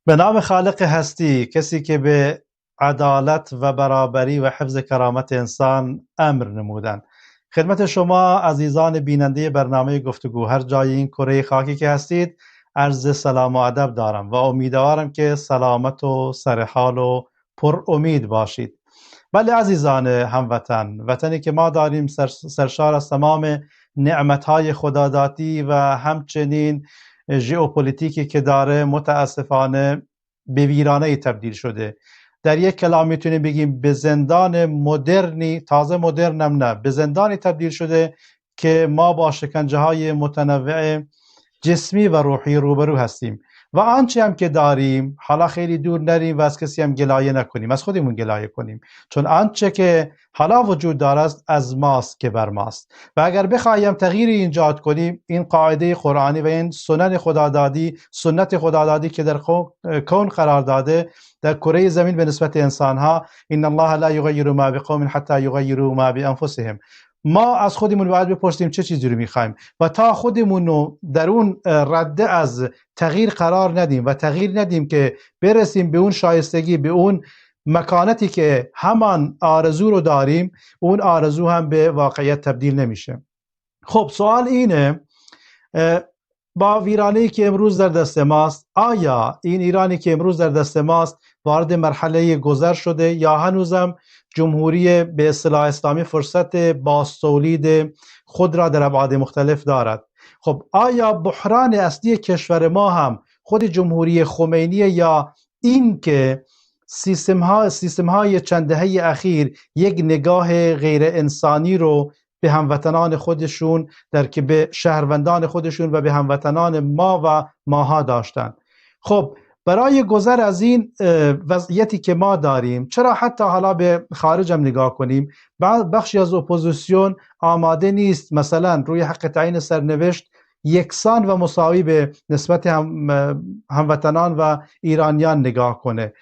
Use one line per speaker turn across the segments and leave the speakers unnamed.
به نام خالق هستی، کسی که به عدالت و برابری و حفظ کرامت انسان امر نمودند. خدمت شما عزیزان بیننده برنامه گفتگو هر جای این کره خاکی که هستید عرض سلام و ادب دارم و امیدوارم که سلامت و سرحال و پر امید باشید. بله عزیزان هموطن، وطنی که ما داریم سرشار از تمام نعمتهای خدادادی و همچنین ژئوپلیتیکی که داره متاسفانه به ویرانه تبدیل شده. در یک کلام میتونیم بگیم به زندان مدرنی، تازه مدرنم نه، به زندانی تبدیل شده که ما با شکنجه های متنوع جسمی و روحی روبرو هستیم و آنچه هم که داریم، حالا خیلی دور نریم و از کسی هم گلایه نکنیم، از خودمون گلایه کنیم، چون آنچه که حالا وجود دارد از ماست که بر ماست و اگر بخوایم تغییری ایجاد کنیم، این قاعده قرآنی و این سنت خدادادی که در کون قرار داده در کره زمین به نسبت انسانها، ان الله لا یغیر ما بقوم حتی یغیروا ما بانفسهم. ما از خودمون باید بپرسیم چه چیزی رو میخوایم و تا خودمون رو در اون رده از تغییر قرار ندیم و تغییر ندیم که برسیم به اون شایستگی، به اون مکانتی که همان آرزو رو داریم، اون آرزو هم به واقعیت تبدیل نمیشه. خب سوال اینه، با ویرانه‌ای که امروز در دست ماست، آیا این ایرانی که امروز در دست ماست وارد مرحله گذر شده یا هنوزم جمهوری به اصطلاح اسلامی فرصت بازتولید خود را در ابعاد مختلف دارد؟ خب آیا بحران اصلی کشور ما هم خود جمهوری خمینی یا این که سیستم های چند دهه اخیر یک نگاه غیر انسانی رو به هموطنان خودشون که به شهروندان خودشون و به هموطنان ما و ماها داشتن؟ خب برای گذر از این وضعیتی که ما داریم، چرا حتی حالا به خارج هم نگاه کنیم، بخشی از اپوزیسیون آماده نیست مثلا روی حق تعیین سرنوشت یکسان و مساوی به نسبت هموطنان و ایرانیان نگاه کنه؟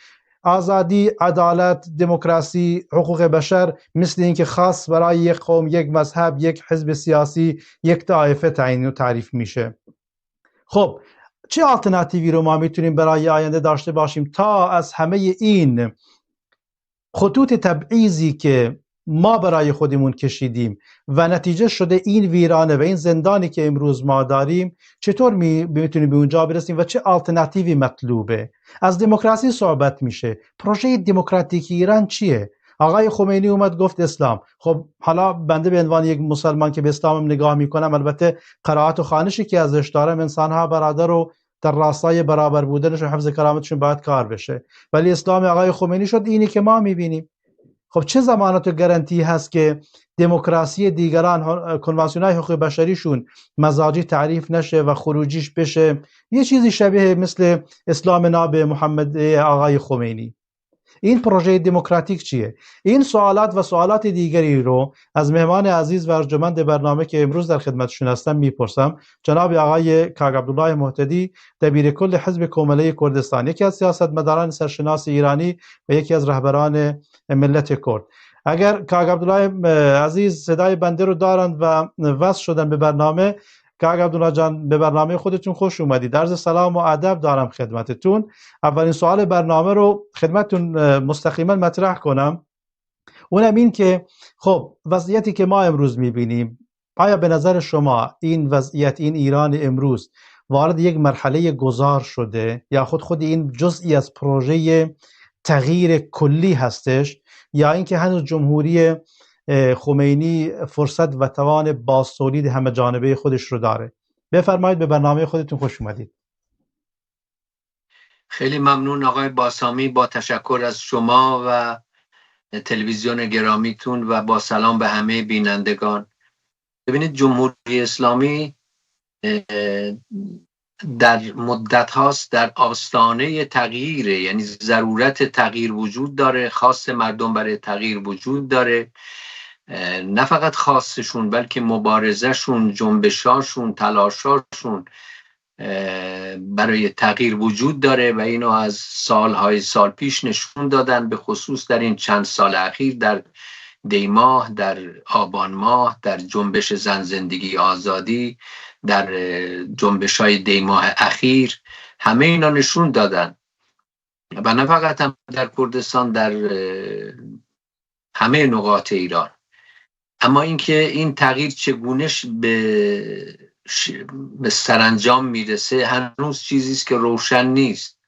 آزادی، عدالت، دموکراسی، حقوق بشر مثل اینکه خاص برای یک قوم، یک مذهب، یک حزب سیاسی، یک طایفه تعیین و تعریف میشه. خب چه آلترناتیوی رو ما میتونیم برای آینده داشته باشیم تا از همه این خطوط تبعیضی که ما برای خودمون کشیدیم و نتیجه شده این ویرانه و این زندانی که امروز ما داریم، چطور میتونیم به اونجا برسیم و چه آلترناتیوی مطلوبه؟ از دموکراسی صحبت میشه. پروژه دموکراتیک ایران چیه؟ آقای خمینی اومد گفت اسلام. خب حالا بنده به عنوان یک مسلمان که به اسلام نگاه میکنم، البته قرائت و خوانشی که ازش دارم، انسانها برادر و در راستای برابر بودنش و حفظ کرامتشون باید کار بشه، ولی اسلام آقای خمینی شد اینی که ما میبینیم. خب چه ضمانت و گارانتی هست که دموکراسی دیگران، کنوانسیون‌های حقوق بشریشون مزاجی تعریف نشه و خروجیش بشه یه چیزی شبیه مثل اسلام ناب محمد آقای خمینی؟ این پروژه دموکراتیک چیه؟ این سوالات و سوالات دیگری رو از مهمان عزیز و ارجمند برنامه که امروز در خدمتشون هستم میپرسم. جناب آقای کاگ عبدالله مهتدی، دبیر کل حزب کومله کردستان، یکی از سیاستمداران سرشناس ایرانی و یکی از رهبران ملت کرد. اگر کاگ عبدالله عزیز صدای بنده رو دارند و وصل شدن به برنامه، کاگ عبدالله جان به برنامه خودتون خوش اومدید. عرض سلام و ادب دارم خدمتتون. اولین سوال برنامه رو خدمتتون مستقیما مطرح کنم، اونم این که خب وضعیتی که ما امروز میبینیم، آیا به نظر شما این وضعیت، این ایران امروز وارد یک مرحله گذار شده یا خود این جزئی از پروژه تغییر کلی هستش، یا اینکه هنوز جمهوری خمینی فرصت و توان بازتولید همه جانبه خودش رو داره؟ بفرمایید، به برنامه خودتون خوش اومدید.
خیلی ممنون آقای باسامی، با تشکر از شما و تلویزیون گرامیتون و با سلام به همه بینندگان. ببینید، جمهوری اسلامی در مدت هاست در آستانه تغییره، یعنی ضرورت تغییر وجود داره، خواست مردم برای تغییر وجود داره، نه فقط خواستشون بلکه مبارزهشون، جنبشاشون، تلاشاشون برای تغییر وجود داره و اینو از سال پیش نشون دادن، به خصوص در این چند سال اخیر، در دی ماه، در آبان ماه، در جنبش زن زندگی آزادی، در جنبش های دی ماه اخیر، همه اینا نشون دادن و نه فقط هم در کردستان، در همه نقاط ایران. اما اینکه این تغییر چگونش به سرانجام میرسه هنوز چیزی است که روشن نیست.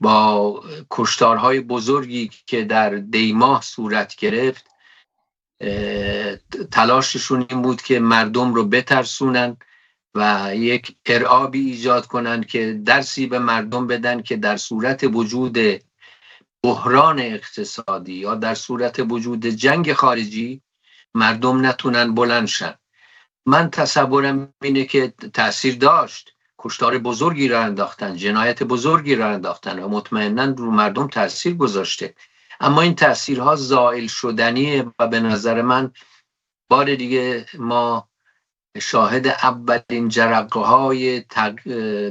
با کشتارهای بزرگی که در دیماه صورت گرفت، تلاششون این بود که مردم رو بترسونن و یک ارعابی ایجاد کنن که درسی به مردم بدن که در صورت وجود بحران اقتصادی یا در صورت وجود جنگ خارجی مردم نتونن بلند شن. من تصورم اینه که تأثیر داشت، کشتار بزرگی را انداختن، جنایت بزرگی را انداختن و مطمئناً رو مردم تأثیر گذاشته، اما این تأثیرها زائل شدنیه و به نظر من بار دیگه ما شاهد اولین جرقه‌های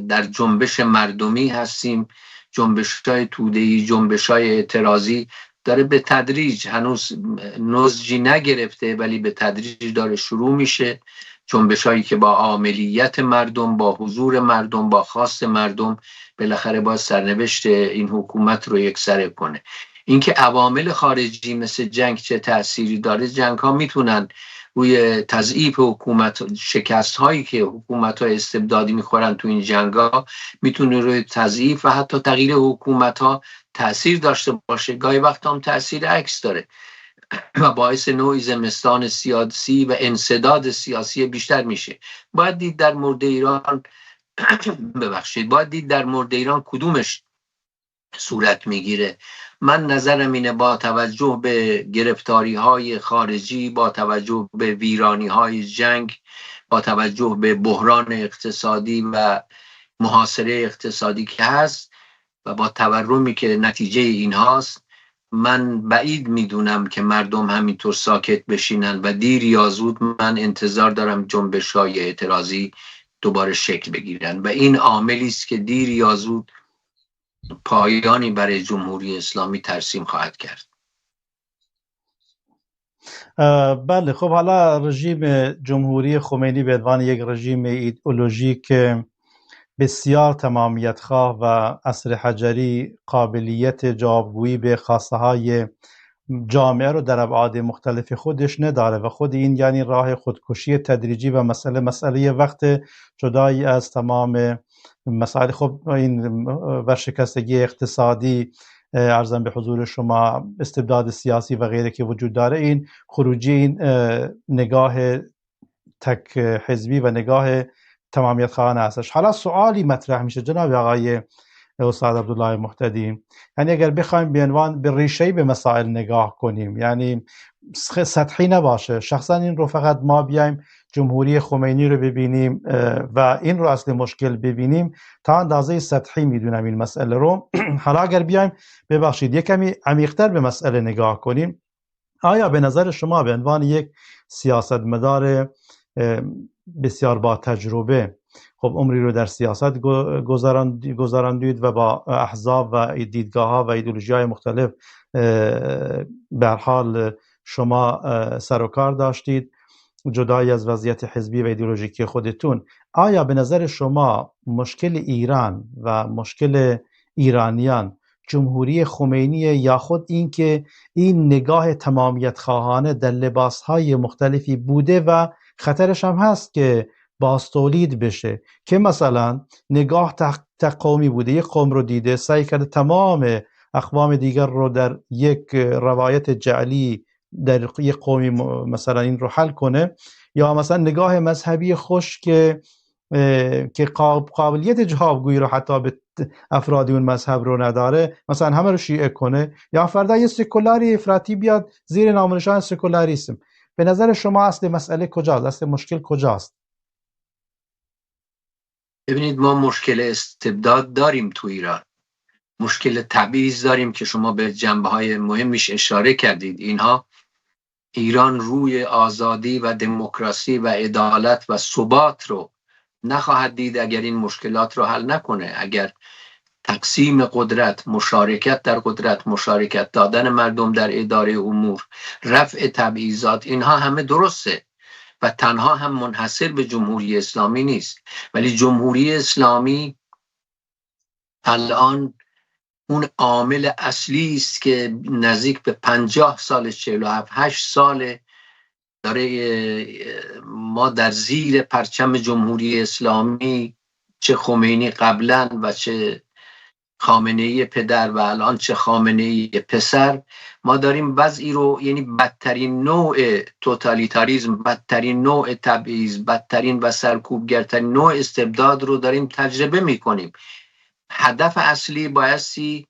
در جنبش مردمی هستیم. جنبش‌های توده‌ای، جنبش‌های اعتراضی داره به تدریج، هنوز نضجی نگرفته ولی به تدریج داره شروع میشه. جنبش‌هایی که با عاملیت مردم، با حضور مردم، با خواست مردم بالاخره باید سرنوشت این حکومت رو یکسره کنه. اینکه عوامل خارجی مثل جنگ چه تأثیری داره، جنگ‌ها میتونن روی تضعیف حکومت، شکست هایی که حکومت های استبدادی میخورن تو این جنگ ها میتونه روی تضعیف و حتی تغییر حکومت ها تأثیر داشته باشه. گاهی وقت هم تأثیر عکس داره و باعث نوعی زمستان سیاسی و انسداد سیاسی بیشتر میشه. باید دید در مورد ایران باید دید در مورد ایران کدومش صورت میگیره. من نظرم اینه با توجه به گرفتاری های خارجی، با توجه به ویرانی های جنگ، با توجه به بحران اقتصادی و محاصره اقتصادی که هست و با تورمی که نتیجه این هاست، من بعید میدونم که مردم همینطور ساکت بشینن و دیر یا زود من انتظار دارم جنبش های اعتراضی دوباره شکل بگیرن و این عاملی است که دیر یا زود پایانی برای جمهوری اسلامی ترسیم خواهد کرد.
بله، خب حالا رژیم جمهوری خمینی به عنوان یک رژیم ایدئولوژیک بسیار تمامیت خواه و عصر حجری قابلیت جوابگویی به خواسته های جامعه رو در ابعاد مختلف خودش نداره و خود این یعنی راه خودکشی تدریجی و مسئله وقت جدایی از تمام مسائل. خب این ورشکستگی اقتصادی، عرضم به حضور شما استبداد سیاسی و غیره که وجود داره، این خروجی این نگاه تک حزبی و نگاه تمامیت خواهانه هستش. حالا سوالی مطرح میشه جناب آقای استاد عبدالله مهتدی، یعنی اگر بخوایم به عنوان به ریشه‌ای به مسائل نگاه کنیم، یعنی سطحی نباشه، شخصا این رو فقط ما بیایم جمهوری خمینی رو ببینیم و این رو اصل مشکل ببینیم، تا اندازه سطحی میدونم این مسئله رو. حالا اگر بیایم ببخشید یک کمی عمیق‌تر به مسئله نگاه کنیم، آیا به نظر شما به عنوان یک سیاستمدار بسیار با تجربه، خب عمری رو در سیاست گذراندید و با احزاب و دیدگاه‌ها و ایدئولوژی‌های مختلف به هر حال شما سر و کار داشتید جدای از وضعیت حزبی و ایدئولوژیکی خودتون. آیا به نظر شما مشکل ایران و مشکل ایرانیان جمهوری خمینی یا خود این که این نگاه تمامیت خواهانه در لباسهای مختلفی بوده و خطرش هم هست که باز تولید بشه، که مثلا نگاه قومی بوده، یک قوم رو دیده سعی کرده تمام اقوام دیگر رو در یک روایت جعلی در یک قومی مثلا این رو حل کنه، یا مثلا نگاه مذهبی خوش که قابلیت جوابگویی رو حتی به افراد اون مذهب رو نداره، مثلا همه رو شیعه کنه، یا فردا یه سکولاری افراطی بیاد زیر نامنشان سکولاریسم. به نظر شما اصل مسئله کجاست؟ اصل مشکل کجاست؟
ببینید، ما مشکل استبداد داریم تو ایران، مشکل تبعیض داریم که شما به جنبه‌های مهمش اشاره کردید. اینها ایران روی آزادی و دموکراسی و عدالت و ثبات رو نخواهد دید اگر این مشکلات رو حل نکنه. اگر تقسیم قدرت، مشارکت در قدرت، مشارکت دادن مردم در اداره امور، رفع تبعیضات، اینها همه درسته و تنها هم منحصر به جمهوری اسلامی نیست، ولی جمهوری اسلامی الان اون عامل اصلی است که نزدیک به 50 سال 47-8 سال داره ما در زیر پرچم جمهوری اسلامی، چه خمینی قبلا و چه خامنه‌ای پدر و الان چه خامنه‌ای پسر، ما داریم وضعی رو، یعنی بدترین نوع توتالیتاریسم، بدترین نوع تبعیض، بدترین و سرکوبگرترین نوع استبداد رو داریم تجربه میکنیم. هدف اصلی بایستی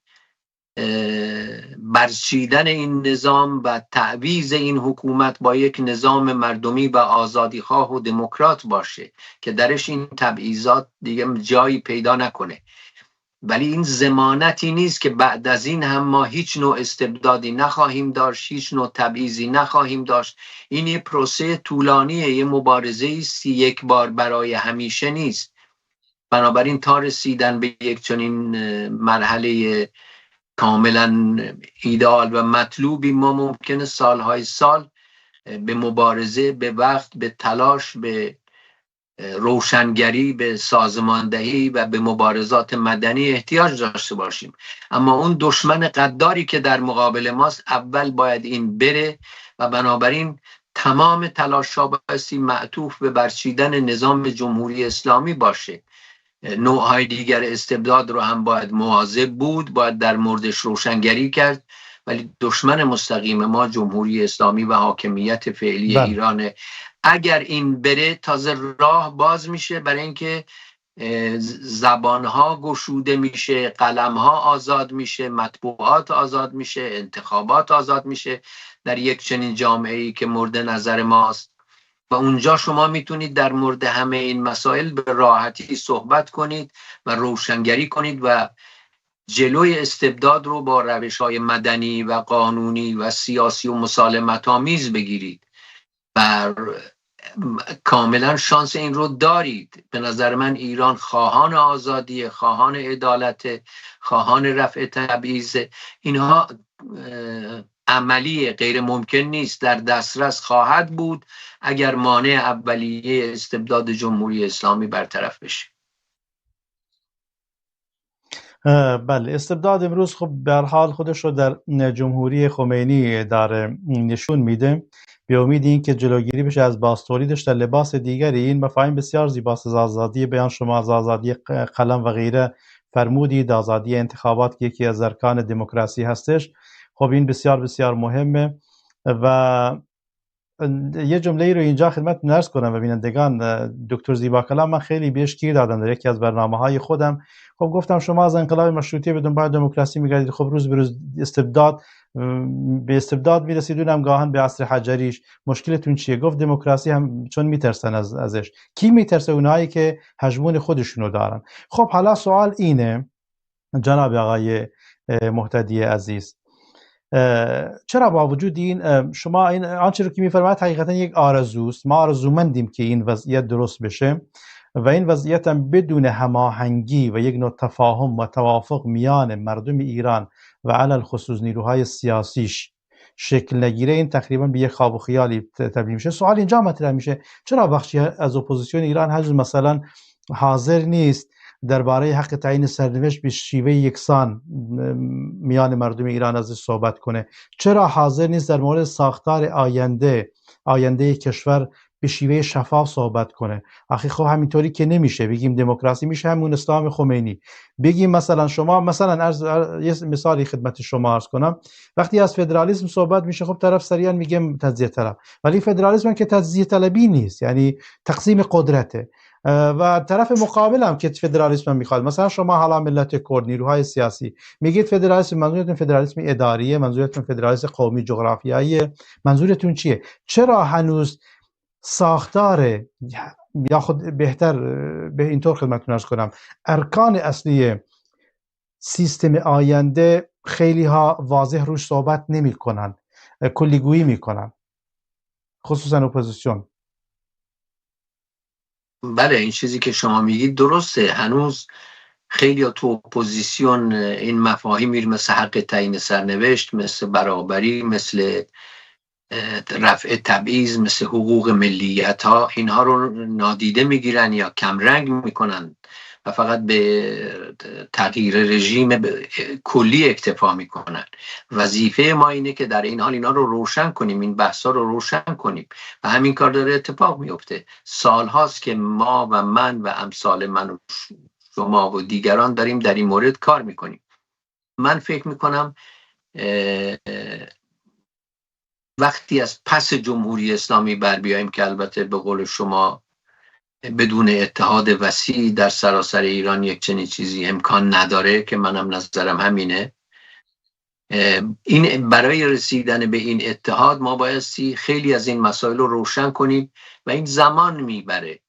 برچیدن این نظام و تعویض این حکومت با یک نظام مردمی و آزادیخواه و دموکرات باشه که درش این تبعیضات دیگه جایی پیدا نکنه. ولی این ضمانتی نیست که بعد از این هم ما هیچ نوع استبدادی نخواهیم داشت، هیچ نوع تبعیضی نخواهیم داشت. این یه پروسه طولانیه، یه مبارزه است، یک بار برای همیشه نیست. بنابراین تا رسیدن به یک چنین مرحله کاملا ایدئال و مطلوبی ما ممکنه سالهای سال به مبارزه، به وقت، به تلاش، به روشنگری، به سازماندهی و به مبارزات مدنی احتیاج داشته باشیم. اما اون دشمن غداری که در مقابل ماست اول باید این بره و بنابراین تمام تلاش‌ها بایستی معطوف به برچیدن نظام جمهوری اسلامی باشه. نوعهای دیگر استبداد رو هم باید مواظب بود، باید در موردش روشنگری کرد، ولی دشمن مستقیم ما جمهوری اسلامی و حاکمیت فعلی ایرانه. اگر این بره تازه راه باز میشه برای اینکه زبانها گشوده میشه، قلمها آزاد میشه، مطبوعات آزاد میشه، انتخابات آزاد میشه در یک چنین جامعه‌ای که مورد نظر ماست. و اونجا شما میتونید در مورد همه این مسائل به راحتی صحبت کنید و روشنگری کنید و جلوی استبداد رو با روش‌های مدنی و قانونی و سیاسی و مسالمت آمیز بگیرید و کاملا شانس این رو دارید. به نظر من ایران خواهان آزادی، خواهان عدالت، خواهان رفع تبعیض، اینها عملی غیر ممکن نیست، در دسترس خواهد بود اگر مانع اولیه استبداد جمهوری اسلامی برطرف بشه.
بله، استبداد امروز خب به هر حال خودش رو در جمهوری خمینی داره نشون میده. به امید این که جلوگیری بشه از بازتولیدش در لباس دیگری. این مفاهیم بسیار زیباست، از آزادی بیان شما، از آزادی قلم و غیره فرمودید، آزادی انتخابات که یکی از ارکان دموکراسی هستش. خب این بسیار بسیار مهمه و یه جمله رو اینجا خدمت عرض کنم و بینندگان. دکتر زیبا کلام من خیلی بهش گیر دادم در یکی از برنامه‌های خودم. خب گفتم شما از انقلاب مشروطیه به دنبال دموکراسی میگردید، خب روز به روز به استبداد میرسید، اونم گاهن به عصر حجریش. مشکلتون چیه؟ گفت دموکراسی هم چون میترسن ازش. کی میترسه؟ اونایی که هژمون خودشونو دارن. خب حالا سوال اینه جناب آقای محتدی عزیز، چرا با وجود این شما این آنچه رو که میفرمایید حقیقتا یک آرزوست، ما آرزومندیم که این وضعیت درست بشه و این وضعیت هم بدون هماهنگی و یک نوع تفاهم و توافق میان مردم ایران و علل خصوص نیروهای سیاسیش شکل نگیره، این تقریبا به یک خواب و خیالی تبدیل میشه. سوال اینجا مطرح میشه چرا بخشی از اپوزیسیون ایران هنوز مثلا حاضر نیست درباره حق تعیین سرنوشت به شیوه یکسان میان مردم ایران ازش صحبت کنه؟ چرا حاضر نیست در مورد ساختار آینده کشور به شیوه شفاف صحبت کنه؟ آخه خب همینطوری که نمیشه. بگیم دموکراسی میشه همون اسلام خمینی، بگیم مثلا شما مثلا یه مثالی خدمت شما عرض کنم، وقتی از فدرالیسم صحبت میشه خب طرف سریعا میگه تجزیه طلب، ولی فدرالیسم که تجزیه طلبی نیست، یعنی تقسیم قدرته. و طرف مقابل هم که فدرالیسم میخواد، مثلا شما حالا ملت کرد، نیروهای سیاسی میگید فدرالیسم، منظورتون فدرالیسم اداریه، منظورتون فدرالیسم قومی جغرافیایی، منظورتون چیه؟ چرا هنوز ساختار، یا خود بهتر به اینطور خدمتتون عرض کنم، ارکان اصلی سیستم آینده خیلی ها واضح روش صحبت نمی کنن، کلیگویی میکنن، خصوصا اپوزیسیون؟
بله، این چیزی که شما میگید درسته. هنوز خیلی تو اپوزیسیون این مفاهیمی مثل حق تعیین سرنوشت، مثل برابری، مثل رفع تبعیض مثل حقوق ملیت ها، اینها رو نادیده میگیرن یا کمرنگ میکنن و فقط به تغییر رژیم کلی اکتفا میکنن. وظیفه ما اینه که در این حال اینا رو روشن کنیم، این بحثا رو روشن کنیم و همین کار داره اتفاق میفته. سال هاست که ما و من و امثال من و شما و دیگران داریم در این مورد کار میکنیم. من فکر میکنم وقتی از پس جمهوری اسلامی بر بیاییم که البته به قول شما بدون اتحاد وسیع در سراسر ایران یک چنین چیزی امکان نداره، که منم نظرم همینه، این برای رسیدن به این اتحاد ما بایستی خیلی از این مسائل رو روشن کنیم و این زمان میبره.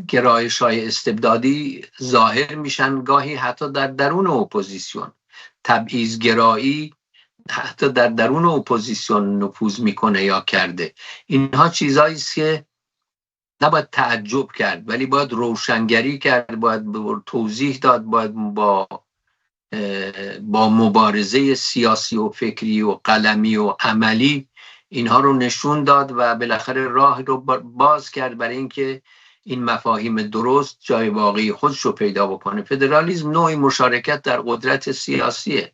گرایش های استبدادی ظاهر میشن گاهی حتی در درون اپوزیسیون، تبعیض‌گرایی حتی در درون اپوزیسیون نفوذ میکنه یا کرده. اینها چیزایی است که نباید تعجب کرد، ولی باید روشنگری کرد، باید توضیح داد، باید با مبارزه سیاسی و فکری و قلمی و عملی اینها رو نشون داد و بالاخره راه رو باز کرد برای اینکه این مفاهیم درست جای واقعی خودش رو پیدا بکنه. فدرالیسم نوعی مشارکت در قدرت سیاسیه.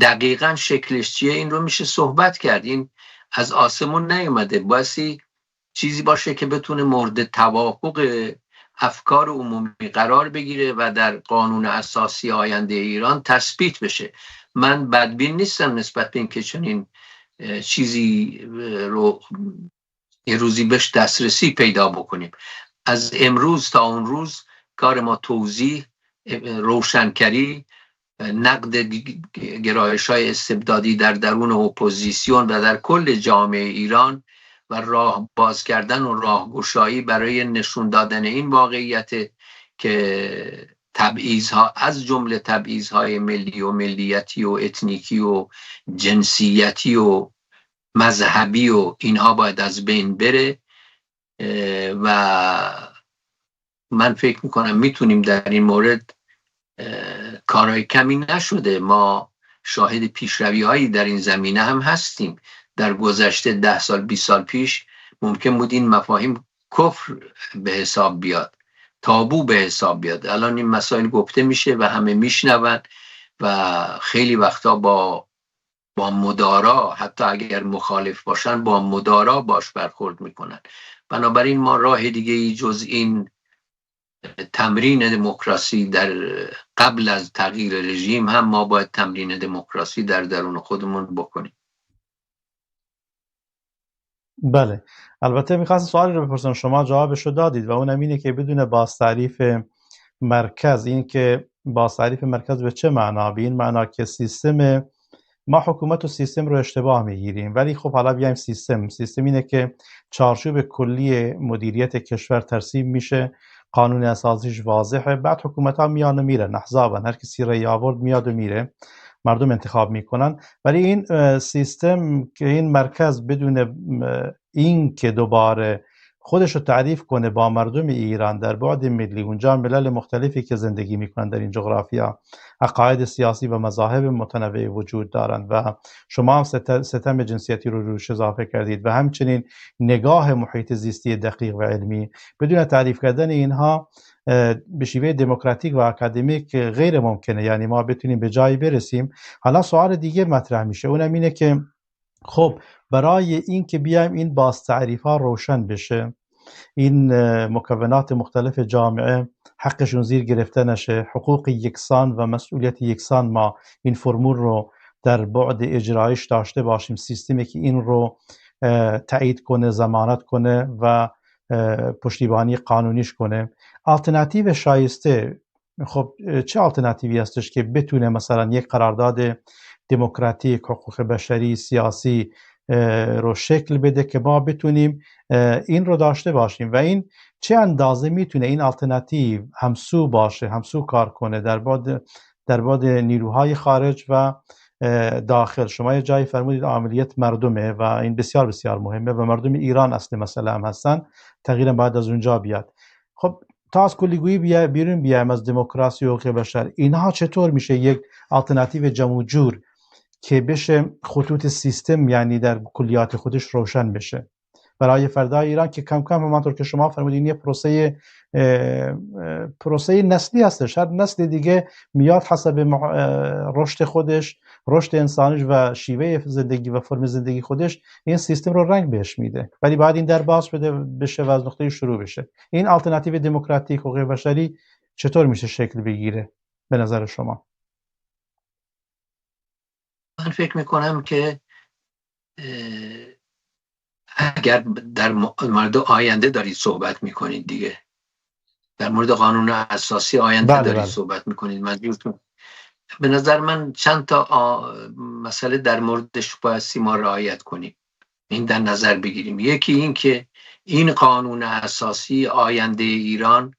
دقیقاً شکلش چیه این رو میشه صحبت کرد. این از آسمون نیومده، بایستی چیزی باشه که بتونه مورد توافق افکار عمومی قرار بگیره و در قانون اساسی آینده ایران تثبیت بشه. من بدبین نیستم نسبت به این که چنین چیزی رو یه روزی بهش دسترسی پیدا بکنیم. از امروز تا اون روز کار ما توضیح، روشنکری، نقد گرایش‌های استبدادی در درون اپوزیسیون و در کل جامعه ایران و راه باز کردن و راهگشایی برای نشون دادن این واقعیت که تبعیض‌ها از جمله تبعیض‌های ملی و ملیتی و اتنیکی و جنسیتی و مذهبی و اینها باید از بین بره و من فکر میکنم میتونیم در این مورد کارهای کمی نشده. ما شاهد پیشروی‌هایی در این زمینه هم هستیم. در گذشته 10 سال 20 سال پیش ممکن بود این مفاهیم کفر به حساب بیاد، تابو به حساب بیاد. الان این مسائل گفته میشه و همه میشنون و خیلی وقتا با مدارا، حتی اگر مخالف باشن با مدارا باش برخورد میکنن. بنابراین ما راه دیگه ای جز این تمرین دموکراسی در قبل از تغییر رژیم هم ما باید تمرین دموکراسی در درون خودمون بکنیم.
بله، البته میخواستم سوالی رو بپرسم، شما جوابشو دادید و اونم اینه که بدون بازتعریف مرکز، این که بازتعریف مرکز به چه معنا؟ به این معنا که سیستم، ما حکومت و سیستم رو اشتباه میگیریم، ولی خب حالا بیایم سیستم اینه که چارچوب کلی مدیریت کشور ترسیم میشه، قانون اساسیش واضحه، بعد حکومت ها میان و میرن، احزابن، هر کسی رأی آورد میاد و میره، مردم انتخاب میکنن. ولی این سیستم که این مرکز بدون این که دوباره خودش رو تعریف کنه با مردم ایران در بعد ملی، اونجا ملل مختلفی که زندگی میکنن در این جغرافیا، عقاید سیاسی و مذاهب متنوع وجود دارند و شما هم ستم جنسیتی رو روش اضافه کردید و همچنین نگاه محیط زیستی دقیق و علمی، بدون تعریف کردن اینها به شیوه دموکراتیک و اکادمیک غیر ممکنه، یعنی ما بتونیم به جایی برسیم. حالا سوال دیگه مطرح میشه، اونم اینه که خب برای این که بیایم این بازتعریف ها روشن بشه، این مکونات مختلف جامعه حقشون زیر گرفته نشه، حقوق یکسان و مسئولیت یکسان، ما این فرمول رو در بعد اجرایش داشته باشیم، سیستمی که این رو تایید کنه، ضمانت کنه و پشتیبانی قانونیش کنه. آلترناتیو شایسته، خب چه آلترناتیوی هستش که بتونه مثلا یک قرارداد دموکراتیک، حقوق بشری، سیاسی رو شکل بده که ما بتونیم این رو داشته باشیم و این چه اندازه میتونه این آلترناتیو همسو باشه، همسو کار کنه در بعد نیروهای خارج و داخل. شما یه جایی فرمودید عملیت مردمه و این بسیار بسیار مهمه و مردم ایران اصل مسئله هم هستن، تغییر بعد از اونجا بیاد. خب تا از کلیگویی بیایم از دموکراسی و حقوق بشر، اینها چطور میشه یک آلترناتیو جمع و جور که بشه خطوط سیستم یعنی در کلیات خودش روشن بشه برای فردای ایران، که کم کم همانطور که شما فرمودین یه پروسه نسلی هستش. هر نسل دیگه میاد حسب رشد خودش، رشد انسانیش و شیوه زندگی و فرم زندگی خودش این سیستم رو رنگ بهش میده، ولی بعد این در باز بشه و از نقطه شروع بشه. این آلترناتیو دموکراتیک حقوق بشری چطور میشه شکل بگیره به نظر شما؟
من فکر میکنم که اگر در مورد آینده دارید صحبت میکنید دیگه، در مورد قانون اساسی آینده دارید صحبت میکنید، منظورتون به نظر من چند تا مسئله در موردش بایستی ما رعایت کنیم، این در نظر بگیریم. یکی این که این قانون اساسی آینده ایران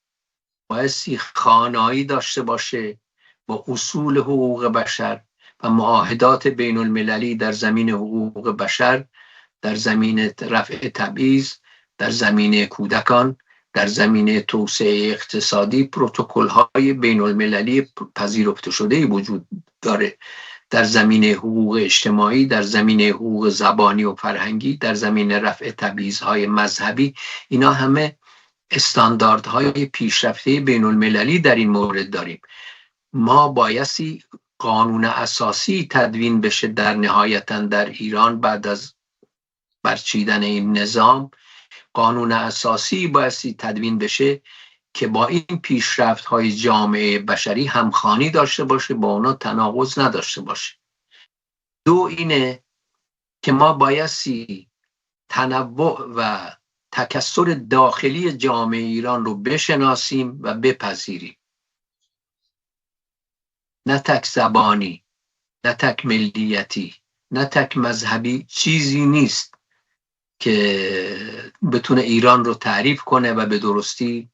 بایستی خانایی داشته باشه با اصول حقوق بشر و معاهدات بین المللی در زمین حقوق بشر، در زمین رفع تبعیض، در زمین کودکان، در زمین توسعه اقتصادی پروتکل‌های بین المللی پذیرفته شده وجود داره، در زمین حقوق اجتماعی، در زمین حقوق زبانی و فرهنگی، در زمین رفع تبعیض‌های مذهبی. اینا همه استانداردهای پیشرفته بین المللی در این مورد داریم. ما بایستی قانون اساسی تدوین بشه در نهایتاً در ایران بعد از برچیدن این نظام. قانون اساسی بایستی تدوین بشه که با این پیشرفت‌های جامعه بشری همخوانی داشته باشه، با اونا تناقض نداشته باشه. دو اینه که ما بایستی تنوع و تکثر داخلی جامعه ایران رو بشناسیم و بپذیریم، نه تک زبانی، نه تک ملیتی، نه تک مذهبی چیزی نیست که بتونه ایران رو تعریف کنه و به درستی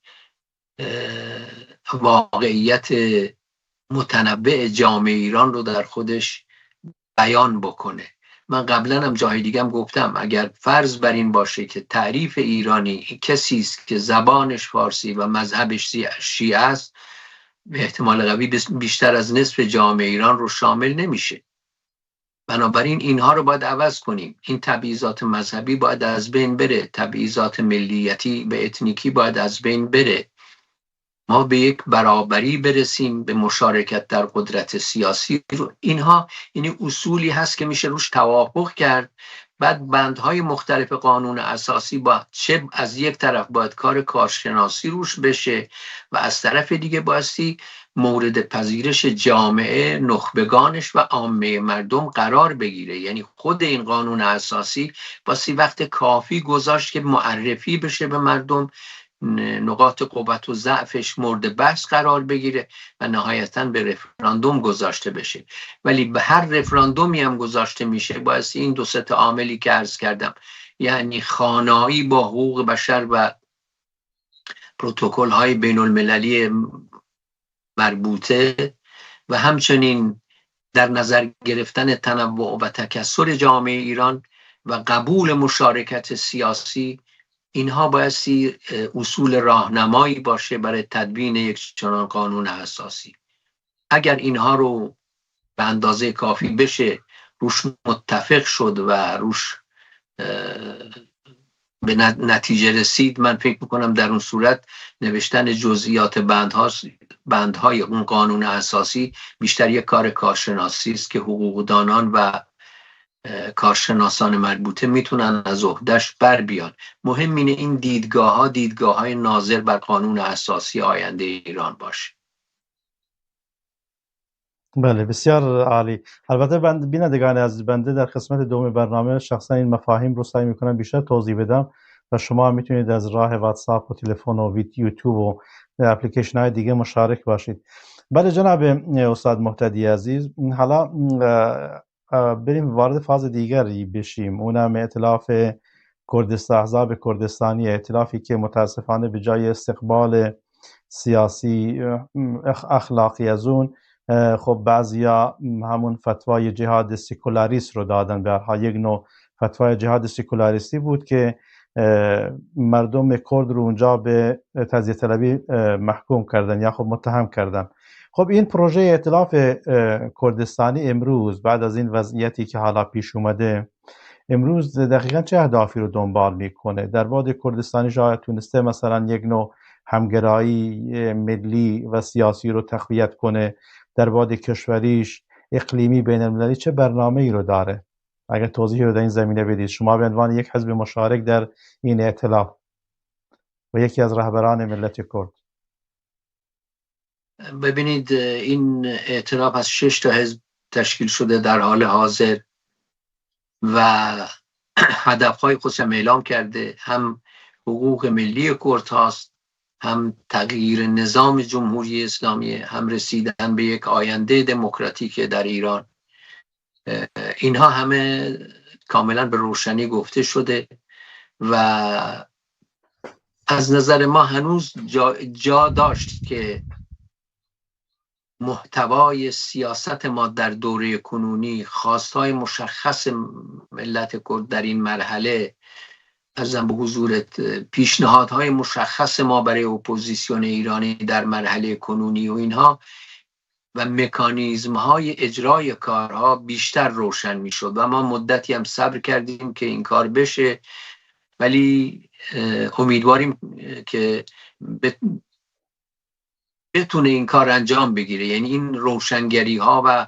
واقعیت متنوع جامعه ایران رو در خودش بیان بکنه. من قبلا هم جای دیگه هم گفتم اگر فرض بر این باشه که تعریف ایرانی کسی است که زبانش فارسی و مذهبش شیعه است، به احتمال قوی بیشتر از نصف جامعه ایران رو شامل نمیشه. بنابراین اینها رو باید عوض کنیم. این تبعیضات مذهبی باید از بین بره، تبعیضات ملیتی و اتنیکی باید از بین بره. ما به یک برابری برسیم، به مشارکت در قدرت سیاسی رو. اینها یعنی اصولی هست که میشه روش توافق کرد. بعد بندهای مختلف قانون اساسی با چه از یک طرف باید کار کارشناسی روش بشه و از طرف دیگه بایستی مورد پذیرش جامعه، نخبگانش و عامه مردم قرار بگیره. یعنی خود این قانون اساسی بایستی وقت کافی گذاشت که معرفی بشه به مردم، نقاط قوت و ضعفش مورد بحث قرار بگیره و نهایتاً به رفراندوم گذاشته بشه. ولی به هر رفراندومی هم گذاشته میشه بایستی این دو سه عاملی که عرض کردم، یعنی خانایی با حقوق بشر و پروتکل های بین المللی مربوطه و همچنین در نظر گرفتن تنوع و تکثر جامعه ایران و قبول مشارکت سیاسی، اینها بایستی اصول راهنمایی باشه برای تدوین یک چنان قانون اساسی. اگر اینها رو به اندازه کافی بشه روش متفق شد و روش به نتیجه رسید، من فکر میکنم در اون صورت نوشتن جزئیات بندهای اون قانون اساسی بیشتر یک کار کارشناسی است که حقوقدانان و کارشناسان مربوطه میتونن از عهده‌اش بر بیان. مهم اینه این دیدگاه‌های ناظر بر قانون اساسی آینده ایران باشه.
بله، بسیار عالی. البته بینندگان از بنده در قسمت دوم برنامه شخصا این مفاهیم رو سعی میکنم بیشتر توضیح بدم و شما میتونید از راه واتساپ و تلفن و یوتیوب و اپلیکیشن های دیگه مشارک باشید. بله جناب استاد مهتدی عزیز، حالا بریم وارد فاز دیگری بشیم، اونم ائتلاف کردستان، احزاب کردستانی، ائتلافی که متاسفانه به جای استقبال سیاسی اخلاقی از اون، خب بعضیا همون فتوای جهاد سکولاریست رو دادن. به هر حال یک نوع فتوای جهاد سکولاریستی بود که مردم کرد رو اونجا به تجزیه طلبی محکوم کردن یا خب متهم کردن. خب این پروژه ائتلاف کردستانی امروز بعد از این وضعیتی که حالا پیش اومده امروز دقیقا چه اهدافی رو دنبال میکنه؟ در بعد کردستانی شاید تونسته مثلا یک نوع همگرایی ملی و سیاسی رو تقویت کنه، در بعد کشوریش اقلیمی بین المللی چه برنامه ای رو داره؟ اگر توضیحی رو در این زمینه بدید شما به عنوان یک حزب مشارک در این ائتلاف و یکی از رهبران ملت کرد.
ببینید این ائتلاف از 6 تا حزب تشکیل شده در حال حاضر و هدفهای خودش اعلام کرده، هم حقوق ملی کرد هاست، هم تغییر نظام جمهوری اسلامی، هم رسیدن به یک آینده دموکراتیک در ایران. اینها همه کاملا به روشنی گفته شده و از نظر ما هنوز جا داشت که محتوای سیاست ما در دوره کنونی، خواستهای مشخص ملت کرد در این مرحله، ارزم به حضورت پیشنهادهای مشخص ما برای اپوزیسیون ایرانی در مرحله کنونی و اینها و مکانیزم‌های اجرای کارها بیشتر روشن می‌شد و ما مدتی هم صبر کردیم که این کار بشه، ولی امیدواریم که بتونه این کار انجام بگیره. یعنی این روشنگری ها و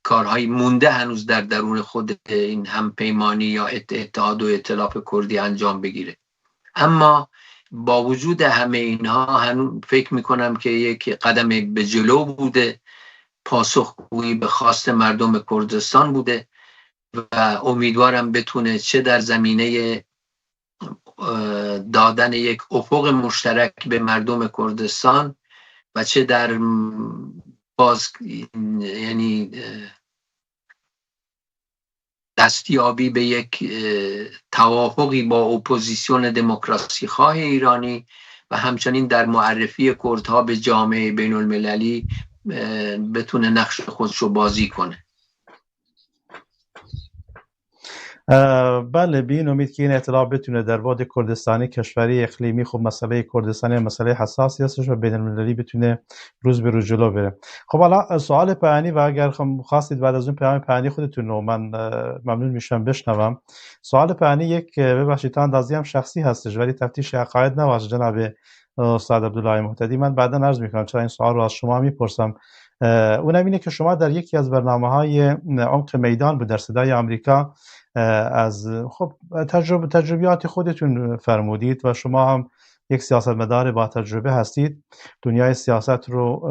کارهای مونده هنوز در درون خود این همپیمانی یا اتحاد و ائتلاف کردی انجام بگیره. اما با وجود همه اینها هنوز فکر میکنم که یک قدم به جلو بوده، پاسخگویی به خواست مردم کردستان بوده و امیدوارم بتونه چه در زمینه دادن یک افق مشترک به مردم کردستان و چه در یعنی دستیابی به یک توافقی با اپوزیسیون دموکراسی خواه ایرانی و همچنین در معرفی کردها به جامعه بین المللی بتونه نقش خودش رو بازی کنه.
بله، به این امید که این ائتلاف بتونه در بعد کردستانی کشوری اقلیمی، خب مسئله کردستانی مسئله حساسی هستش و بین المللی بتونه روز به روز جلو بره. خب حالا سوال پایانی و اگر خواستید بعد از اون پیام پایانی خودتون رو من ممنون میشم بشنوم. سوال پایانی یک ببخشید تا اندازی هم شخصی هستش ولی تفتیش عقاید نباشه جناب استاد عبدالله مهتدی. من بعدا عرض میکنم چرا این سوال رو از شما میپرسم. اونم اینه که شما در یکی از برنامه‌های عمق میدان بود در صدای آمریکا از خب تجربیات خودتون فرمودید و شما هم یک سیاستمدار با تجربه هستید، دنیای سیاست رو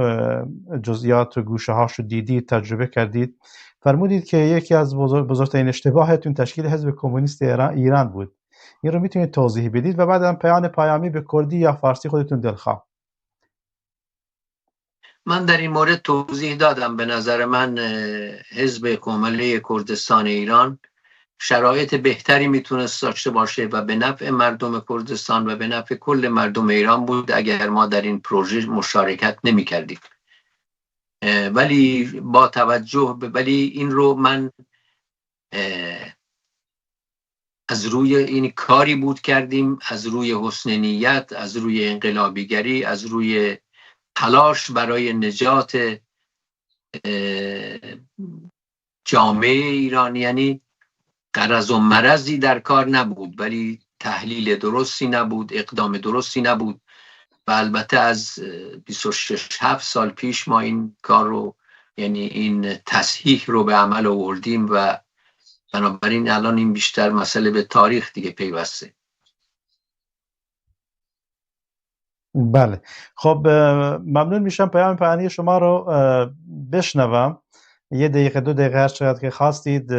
جزئیات و گوشه هاش رو دیدید، تجربه کردید. فرمودید که یکی از بزرگترین اشتباهتون تشکیل حزب کمونیست ایران بود. این رو میتونید توضیح بدید و بعدم پیام پیامی به کردی یا فارسی خودتون دلخواه.
من در این مورد توضیح دادم. به نظر من حزب کماله کردستان ایران شرایط بهتری میتونست داشته باشه و به نفع مردم کردستان و به نفع کل مردم ایران بود اگر ما در این پروژه مشارکت نمی کردیم. ولی با توجه ولی این رو من از روی این کاری بود کردیم، از روی حسن نیت، از روی انقلابیگری، از روی تلاش برای نجات جامعه ایران. یعنی غرض و مرضی در کار نبود ولی تحلیل درستی نبود، اقدام درستی نبود و البته از 26-7 سال پیش ما این کار رو یعنی این تصحیح رو به عمل آوردیم و بنابراین الان این بیشتر مسئله به تاریخ دیگه پیوسته.
بله خب ممنون میشم پیام پایانی شما رو بشنوم. 1 دقیقه 2 دقیقه هر چقدر که خواستید.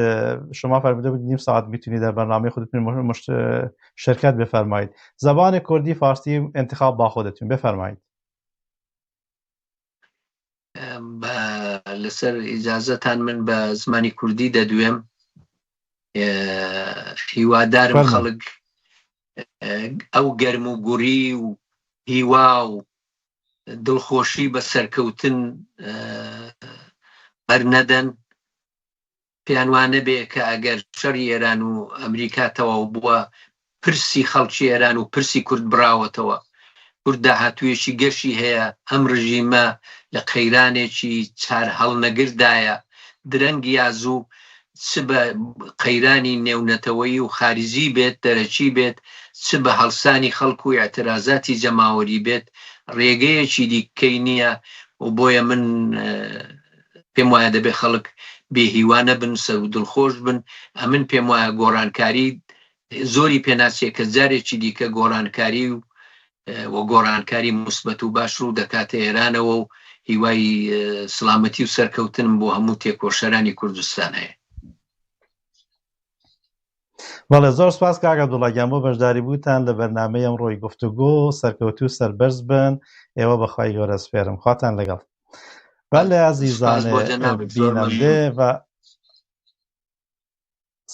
شما فرموده بودید نیم ساعت میتونید در برنامه خودتون شرکت بفرمایید. زبان کردی فارسی انتخاب با خودتون بفرمایید.
بله سر اجازتان من به زمانی کردی دەدوێم. هیوادارم خەڵک ئەو گەرم و گوڕی و هیوا و دڵخۆشی بە سەرکەوتن بەرنەدەن. پێیان وانە بێ کە ئەگەر شەڕی ئێران و ئەمریکا تەواو بووە پرسی خەڵکی ئێران و پرسی کورد بڕاوەتەوە ورد داهاتوویەکی گەشی هەیە. ئەم ڕژیمە لە قەیرانێکی چار هەڵنەگردایە، درەنگی ئازوو چ بە قەیرانی نێونەتەوەی و خارجی بێت، دەرەچی بێت، چ بە هەڵسانی خەڵکو و اعترازاتی جەماوەری بێت، ڕێگەیەکی دیکەی نییە. و بۆیە من پێم وایە دەبێ خەڵک بێهیوانە بن، سەر و دڵخۆش بن. ئەمن پێم وایە گۆڕانکاری زۆری پێناسیە کە جارێکی دیکە گۆڕانکاری و گۆڕانکاری مثبەت و باش ڕوو دەکاتە ئێرانەوە و هیوای سلامەتی و سەرکەوتنم بۆ هەموو تێکۆشەرانی کوردستان هەیە.
بەڵێ زۆر سپاس کاک عەبدوڵڵا بۆ بەشداری بووتان لە بەرنامەی ئەمڕۆی گفتوگۆ، سەرکەوتوو و سەربەرز بن. ئێوە بەخوای گەورە سپێرم، خواتان لەگەڵ. بەڵێ عەزیزان بینەندێ و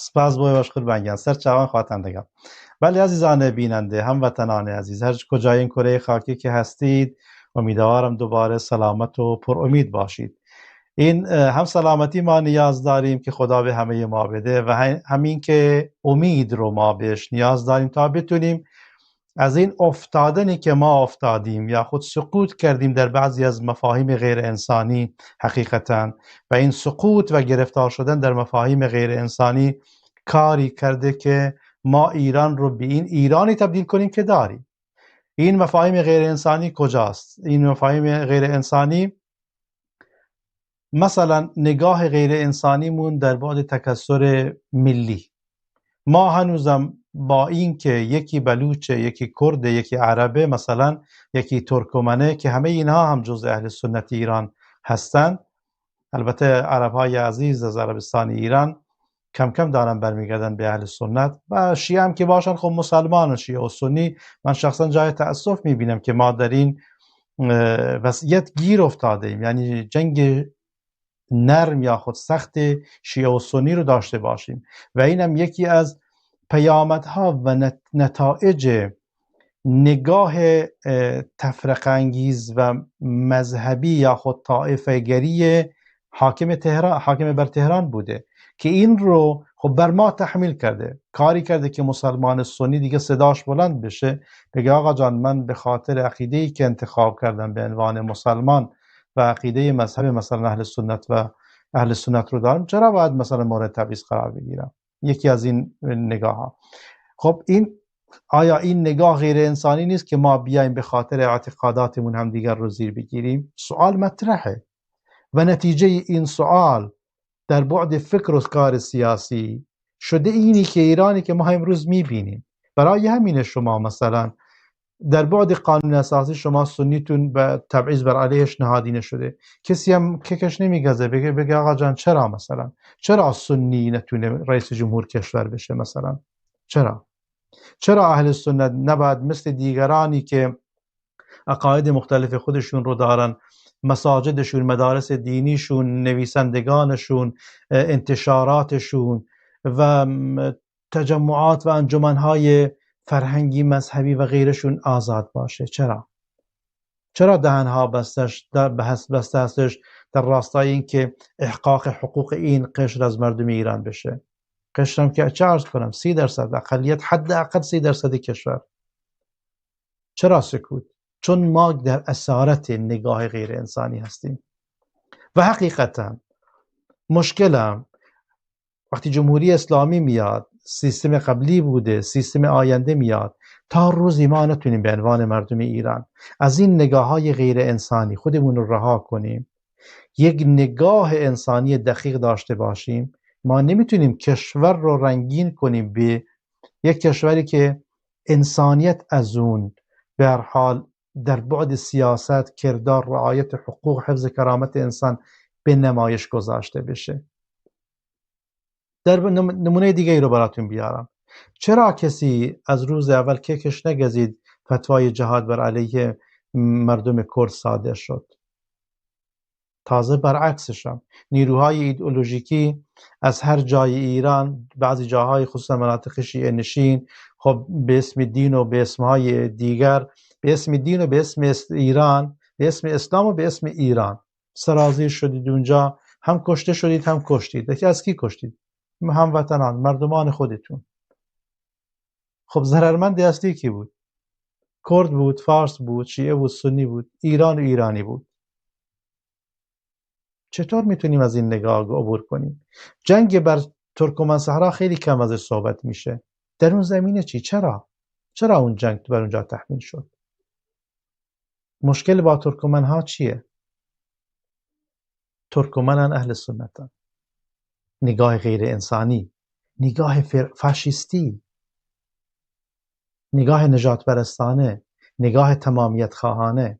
سپاس بۆی بەش قوربانگیان، سەر چاوان خواتان لەگەڵ. بەڵێ عەزیزانە بینەندێ، هەموەتەنانی عەزیز، هەر کۆجایین کورەی خاکی که هەستید، امیدوارم دوباره سلامت و پر امید باشید. این هم سلامتی ما نیاز داریم که خدا به همه ما بده و همین که امید رو ما بهش نیاز داریم تا بتونیم از این افتادنی که ما افتادیم یا خود سقوط کردیم در بعضی از مفاهیم غیر انسانی حقیقتا، و این سقوط و گرفتار شدن در مفاهیم غیر انسانی کاری کرده که ما ایران رو به این ایرانی تبدیل کنیم که داریم. این مفاهیم غیر انسانی کجاست؟ این مفاهیم غیر انسانی مثلا نگاه غیر انسانیمون در بعد تکثر ملی. ما هنوزم با این که یکی بلوچه، یکی کرد، یکی عربه، مثلا یکی ترکمنه، که همه اینها هم جزء اهل سنت ایران هستند، البته عربهای عزیز از عربستان ایران کم کم دارن برمیگردن به اهل سنت، و شیعه هم که باشن خب مسلمان، شیعه و سنی. من شخصا جای تأسف میبینم که ما در این وضعیت گیر افتاده ایم، یعنی جنگ نرم یا خود سخت شیعه و سنی رو داشته باشیم، و اینم یکی از پیامدها و نتایج نگاه تفرقه انگیز و مذهبی یا خود طائفه گری حاکم بر تهران بوده که این رو خب بر ما تحمیل کرده، کاری کرده که مسلمان سنی دیگه صداش بلند بشه، بگه آقا جان من به خاطر عقیده‌ای که انتخاب کردم به عنوان مسلمان و عقیده مذهب مثلا اهل سنت و اهل سنت رو دارم، چرا باید مثلا مورد تبعیض قرار بگیرم؟ یکی از این نگاه ها. خب آیا این نگاه غیر انسانی نیست که ما بیایم به خاطر اعتقاداتمون هم دیگر رو زیر بگیریم؟ سوال مطرحه و نتیجه این سوال در بعد فکر و کار سیاسی شده اینی که ایرانی که ما امروز میبینیم. برای همین شما مثلا در بعد قانون اساسی شما سنیتون به تبعیض بر علیهش نهادینه شده، کسی هم ککش نمیگذه بگه آقا جان چرا مثلا چرا سنی نتونه رئیس جمهور کشور بشه؟ مثلا چرا اهل سنت نباید مثل دیگرانی که عقاید مختلف خودشون رو دارن، مساجدشون، مدارس دینیشون، نویسندگانشون، انتشاراتشون و تجمعات و انجمنهای فرهنگی، مذهبی و غیرشون آزاد باشه؟ چرا دهنها بسته هستش در راستای این که احقاق حقوق این قشر از مردم ایران بشه؟ قشرم که چه عرض کنم 30%، اقلیت حداقل 30% کشور. چرا سکوت؟ چون ما در اسارت نگاه غیر انسانی هستیم. و حقیقتا مشکلم وقتی جمهوری اسلامی میاد، سیستم قبلی بوده، سیستم آینده میاد، تا روزی ما نتونیم به عنوان مردم ایران از این نگاه های غیر انسانی خودمون رو رها کنیم، یک نگاه انسانی دقیق داشته باشیم، ما نمیتونیم کشور رو رنگین کنیم به یک کشوری که انسانیت از اون به هر حال در بعد سیاست، کردار، رعایت حقوق، حفظ کرامت انسان به نمایش گذاشته بشه. در نمونه دیگه ای رو براتون بیارم. چرا کسی از روز اول ککش نگزید فتوای جهاد بر علیه مردم کرد صادر شد؟ تازه برعکسش هم نیروهای ایدئولوژیکی از هر جای ایران، بعضی جاهای خصوصا مناطق شیعه نشین، خب به اسم دین و به اسمهای دیگر، به اسم دین و به اسم ایران، به اسم اسلام و به اسم ایران سرازیر شدید. اونجا هم کشته شدید هم کشتید. یکی از کی کشتید؟ هموطنان، مردمان خودتون. خب ضررمند اصلی کی بود؟ کرد بود، فارس بود، شیعه بود، سنی بود، ایران و ایرانی بود. چطور میتونیم از این نگاه عبور کنیم؟ جنگ بر ترکمن صحرا خیلی کم ازش صحبت میشه. در اون زمینه چی؟ چرا اون جنگ بر اونجا تحمیل شد؟ مشکل با ترکمن ها چیه؟ ترکمنن اهل سنتن. نگاه غیر انسانی، نگاه فاشیستی، نگاه نجات پرستانه، نگاه تمامیت خواهانه.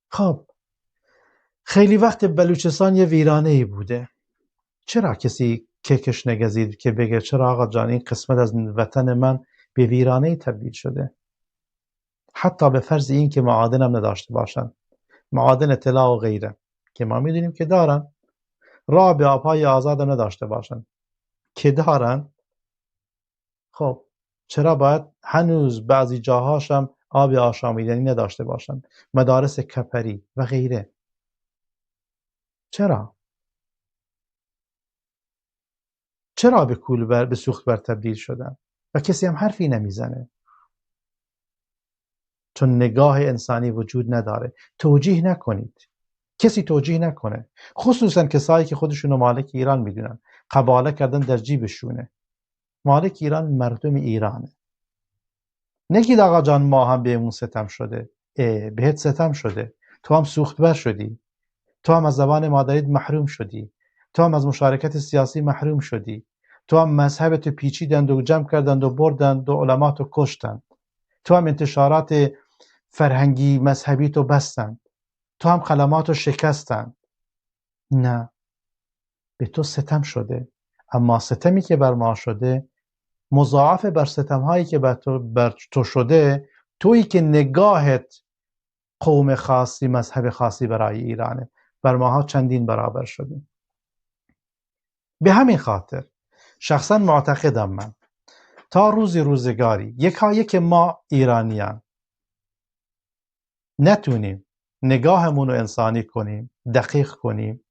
خب خیلی وقت بلوچستان یه ویرانه ای بوده. چرا کسی کش نگزید که بگه چرا آقا جان این قسمت از وطن من به ویرانه ای تبدیل شده؟ حتی به فرض این که معادن هم نداشته باشن، معادن طلا و غیره که ما میدونیم که دارن، راه به آبهای آزاد هم نداشته باشن که دارن. خب چرا باید هنوز بعضی جاهاش هم آب آشامیدنی نداشته باشن، مدارس کپری و غیره؟ چرا به کولبر به سوخت بر تبدیل شدن و کسی هم حرفی نمیزنه؟ چون نگاه انسانی وجود نداره. توجیه نکنید، کسی توجیه نکنه، خصوصا کسایی که خودشونو مالک ایران میدونن، قباله کردن در جیبشونه. مالک ایران مردم ایرانه. نگید آقا جان ما هم بهمون ستم شده. بهت ستم شده، تو هم سوخت بر شدی، تو هم از زبان مادریت محروم شدی، تو هم از مشارکت سیاسی محروم شدی، تو هم مذهبتو پیچیدند و جمع کردند و بردند و علماتو کشتند، تو هم انتشارات فرهنگی مذهبی تو بستند، تو هم کلماتو شکستند. نه، به تو ستم شده، اما ستمی که بر ما شده مضاعف بر ستم هایی که بر تو شده. تویی که نگاهت قوم خاصی، مذهب خاصی برای ایرانه، بر ماها چندین برابر شده. به همین خاطر شخصا معتقدم من تا روزگاری یکایک ما ایرانیان نتونیم نگاهمون رو انسانی کنیم، دقیق کنیم،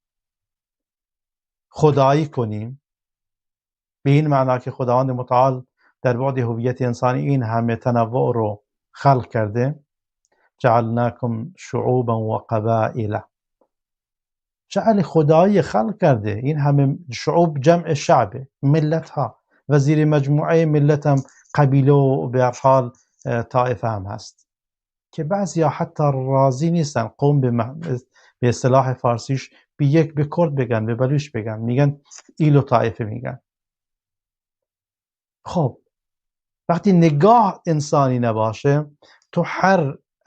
خدایی کنیم، به این معنا که خداوند متعال در بعد هویت انسانی این همه تنوع رو خلق کرده. جعلناکم شعوبا و قبائل، جعل خدایی خلق کرده. این همه شعوب جمع شعب، ملت ها، و زیر مجموعه ملت هم قبیله و به هر حال طائفه هم هست که بعضیا حتی راضی نیستن قوم به اصطلاح فارسیش به کرد بگن، به بلوچ بگن، میگن ایلو طائفه میگن. خب وقتی نگاه انسانی نباشه، تو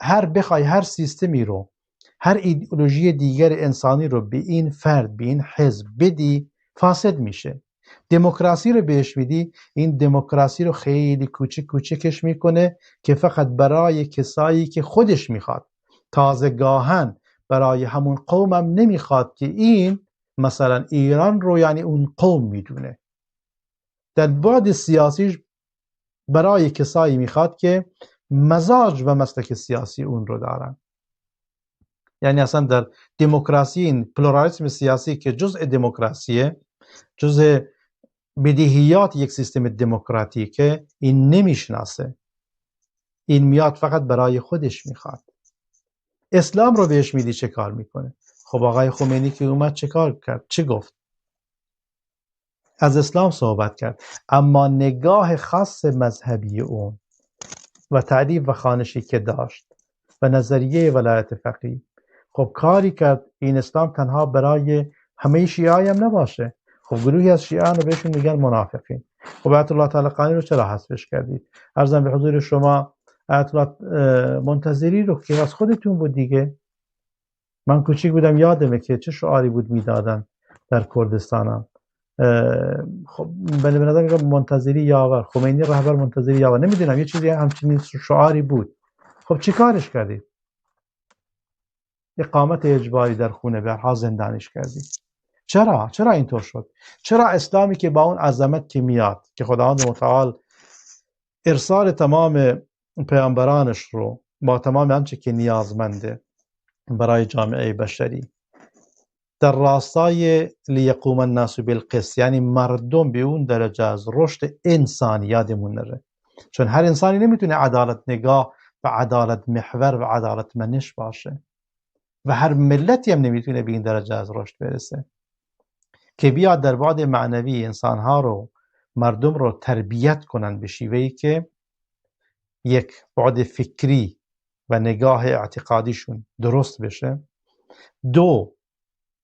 هر بخوای هر سیستمی رو، هر ایدئولوژی دیگر انسانی رو به این فرد، به این حزب بدی، فاسد میشه. دموکراسی رو بهش میدی، این دموکراسی رو خیلی کوچکش میکنه که فقط برای کسایی که خودش میخواد، تازه گاهن برای همون قومم نمیخواد که این مثلا ایران رو یعنی اون قوم میدونه. در بعد سیاسیش برای کسایی میخواد که مزاج و مسلک سیاسی اون رو دارن. یعنی اصلا در دموکراسی این پلورالیسم سیاسی که جزء دموکراسیه، جزء بدیهیات یک سیستم دموکراتیکه، این نمیشناسه. این میاد فقط برای خودش میخواد. اسلام رو بهش میدی چه کار میکنه؟ خب آقای خمینی که اومد چه کار کرد؟ چه گفت؟ از اسلام صحبت کرد، اما نگاه خاص مذهبی اون و تعریف و خوانشی که داشت و نظریه ولایت فقیه، خب کاری کرد این اسلام تنها برای همه شیعه هم نباشه. خب گروهی از شیعان رو بهشون میگن منافقین. خب آیت الله طالقانی رو چرا حذفش کردید؟ عرضم به حضور شما آیت الله منتظری رو که از خودتون بود دیگه. من کوچیک بودم یادمه که چه شعاری بود میدادن در کردستان. خب به نظر میاد منتظری یاور، خمینی رهبر منتظری یاور، نمیدونم یه چیزی همچین شعاری بود. خب چی کارش کردید؟ اقامت اجباری در خونه برها زندانش کردید. چرا اینطور شد؟ چرا اسلامی که با اون عظمت که میاد که خداوند متعال ارسال تمام پیامبرانش رو با تمام آنچه که نیازمنده برای جامعه بشری در راستای لیقوم الناس بالقسط، یعنی مردم به اون درجه از رشد انسانی، یادمون نره چون هر انسانی نمیتونه عدالت نگاه و عدالت محور و عدالت منش باشه و هر ملتی هم نمیتونه به این درجه از رشد برسه که بیاد در بعد معنوی انسانها رو، مردم رو تربیت کنن به شیوهی که یک بعد فکری و نگاه اعتقادیشون درست بشه. دو،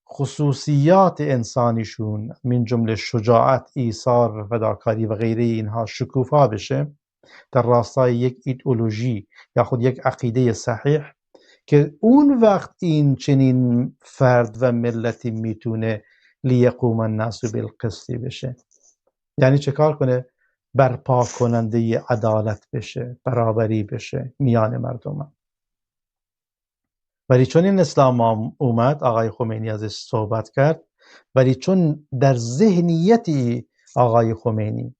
خصوصیات انسانیشون من جمله شجاعت، ایثار و فداکاری و غیره اینها شکوفا بشه در راستای یک ایدئولوژی یا خود یک عقیده صحیح، که اون وقت این چنین فرد و ملتی میتونه لیقوم الناس بالقسط بشه. یعنی چه کار کنه؟ برپا کننده عدالت بشه، برابری بشه میان مردم. ولی چون این اسلام اومد، آقای خمینی ازش صحبت کرد، ولی چون در ذهنیتی آقای خمینی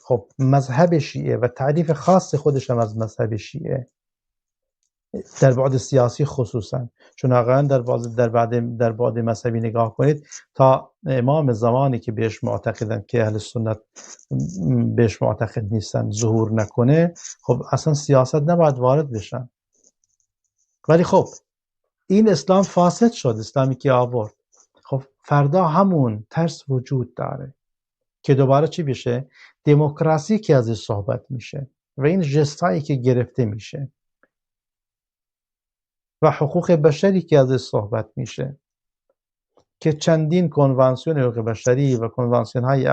خب مذهب شیعه و تعریف خاص خودش هم از مذهب شیعه در بعد سیاسی خصوصا، چون واقعا در بعد مذهبی نگاه کنید، تا امام زمانی که بهش معتقدن که اهل سنت بهش معتقد نیستن ظهور نکنه، خب اصلا سیاست نباید وارد بشن. ولی خب این اسلام فاسد شد، اسلامی که آورد، خب فردا همون ترس وجود داره که دوباره چی بشه؟ دموکراسی که ازش صحبت میشه و این جستایی که گرفته میشه و حقوق بشری که ازش صحبت میشه که چندین کنوانسیون حقوق بشری و کنوانسیون های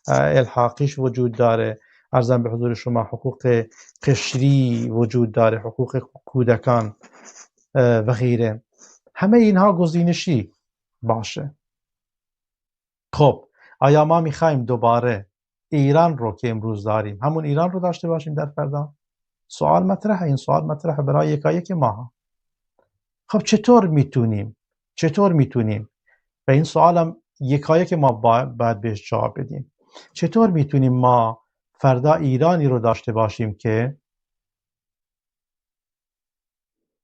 الحاقیش وجود داره. عرضم به حضور شما حقوق قشری وجود داره، حقوق کودکان و غیره، همه اینها گزینشی باشه. خب آیا ما میخوایم دوباره ایران رو که امروز داریم همون ایران رو داشته باشیم در فردا؟ سوال مطرحه، این سوال مطرحه برای یکایک ما. خب چطور میتونیم و این سوال هم یکایک ما باید بهش جواب بدیم، چطور میتونیم ما فردا ایرانی رو داشته باشیم که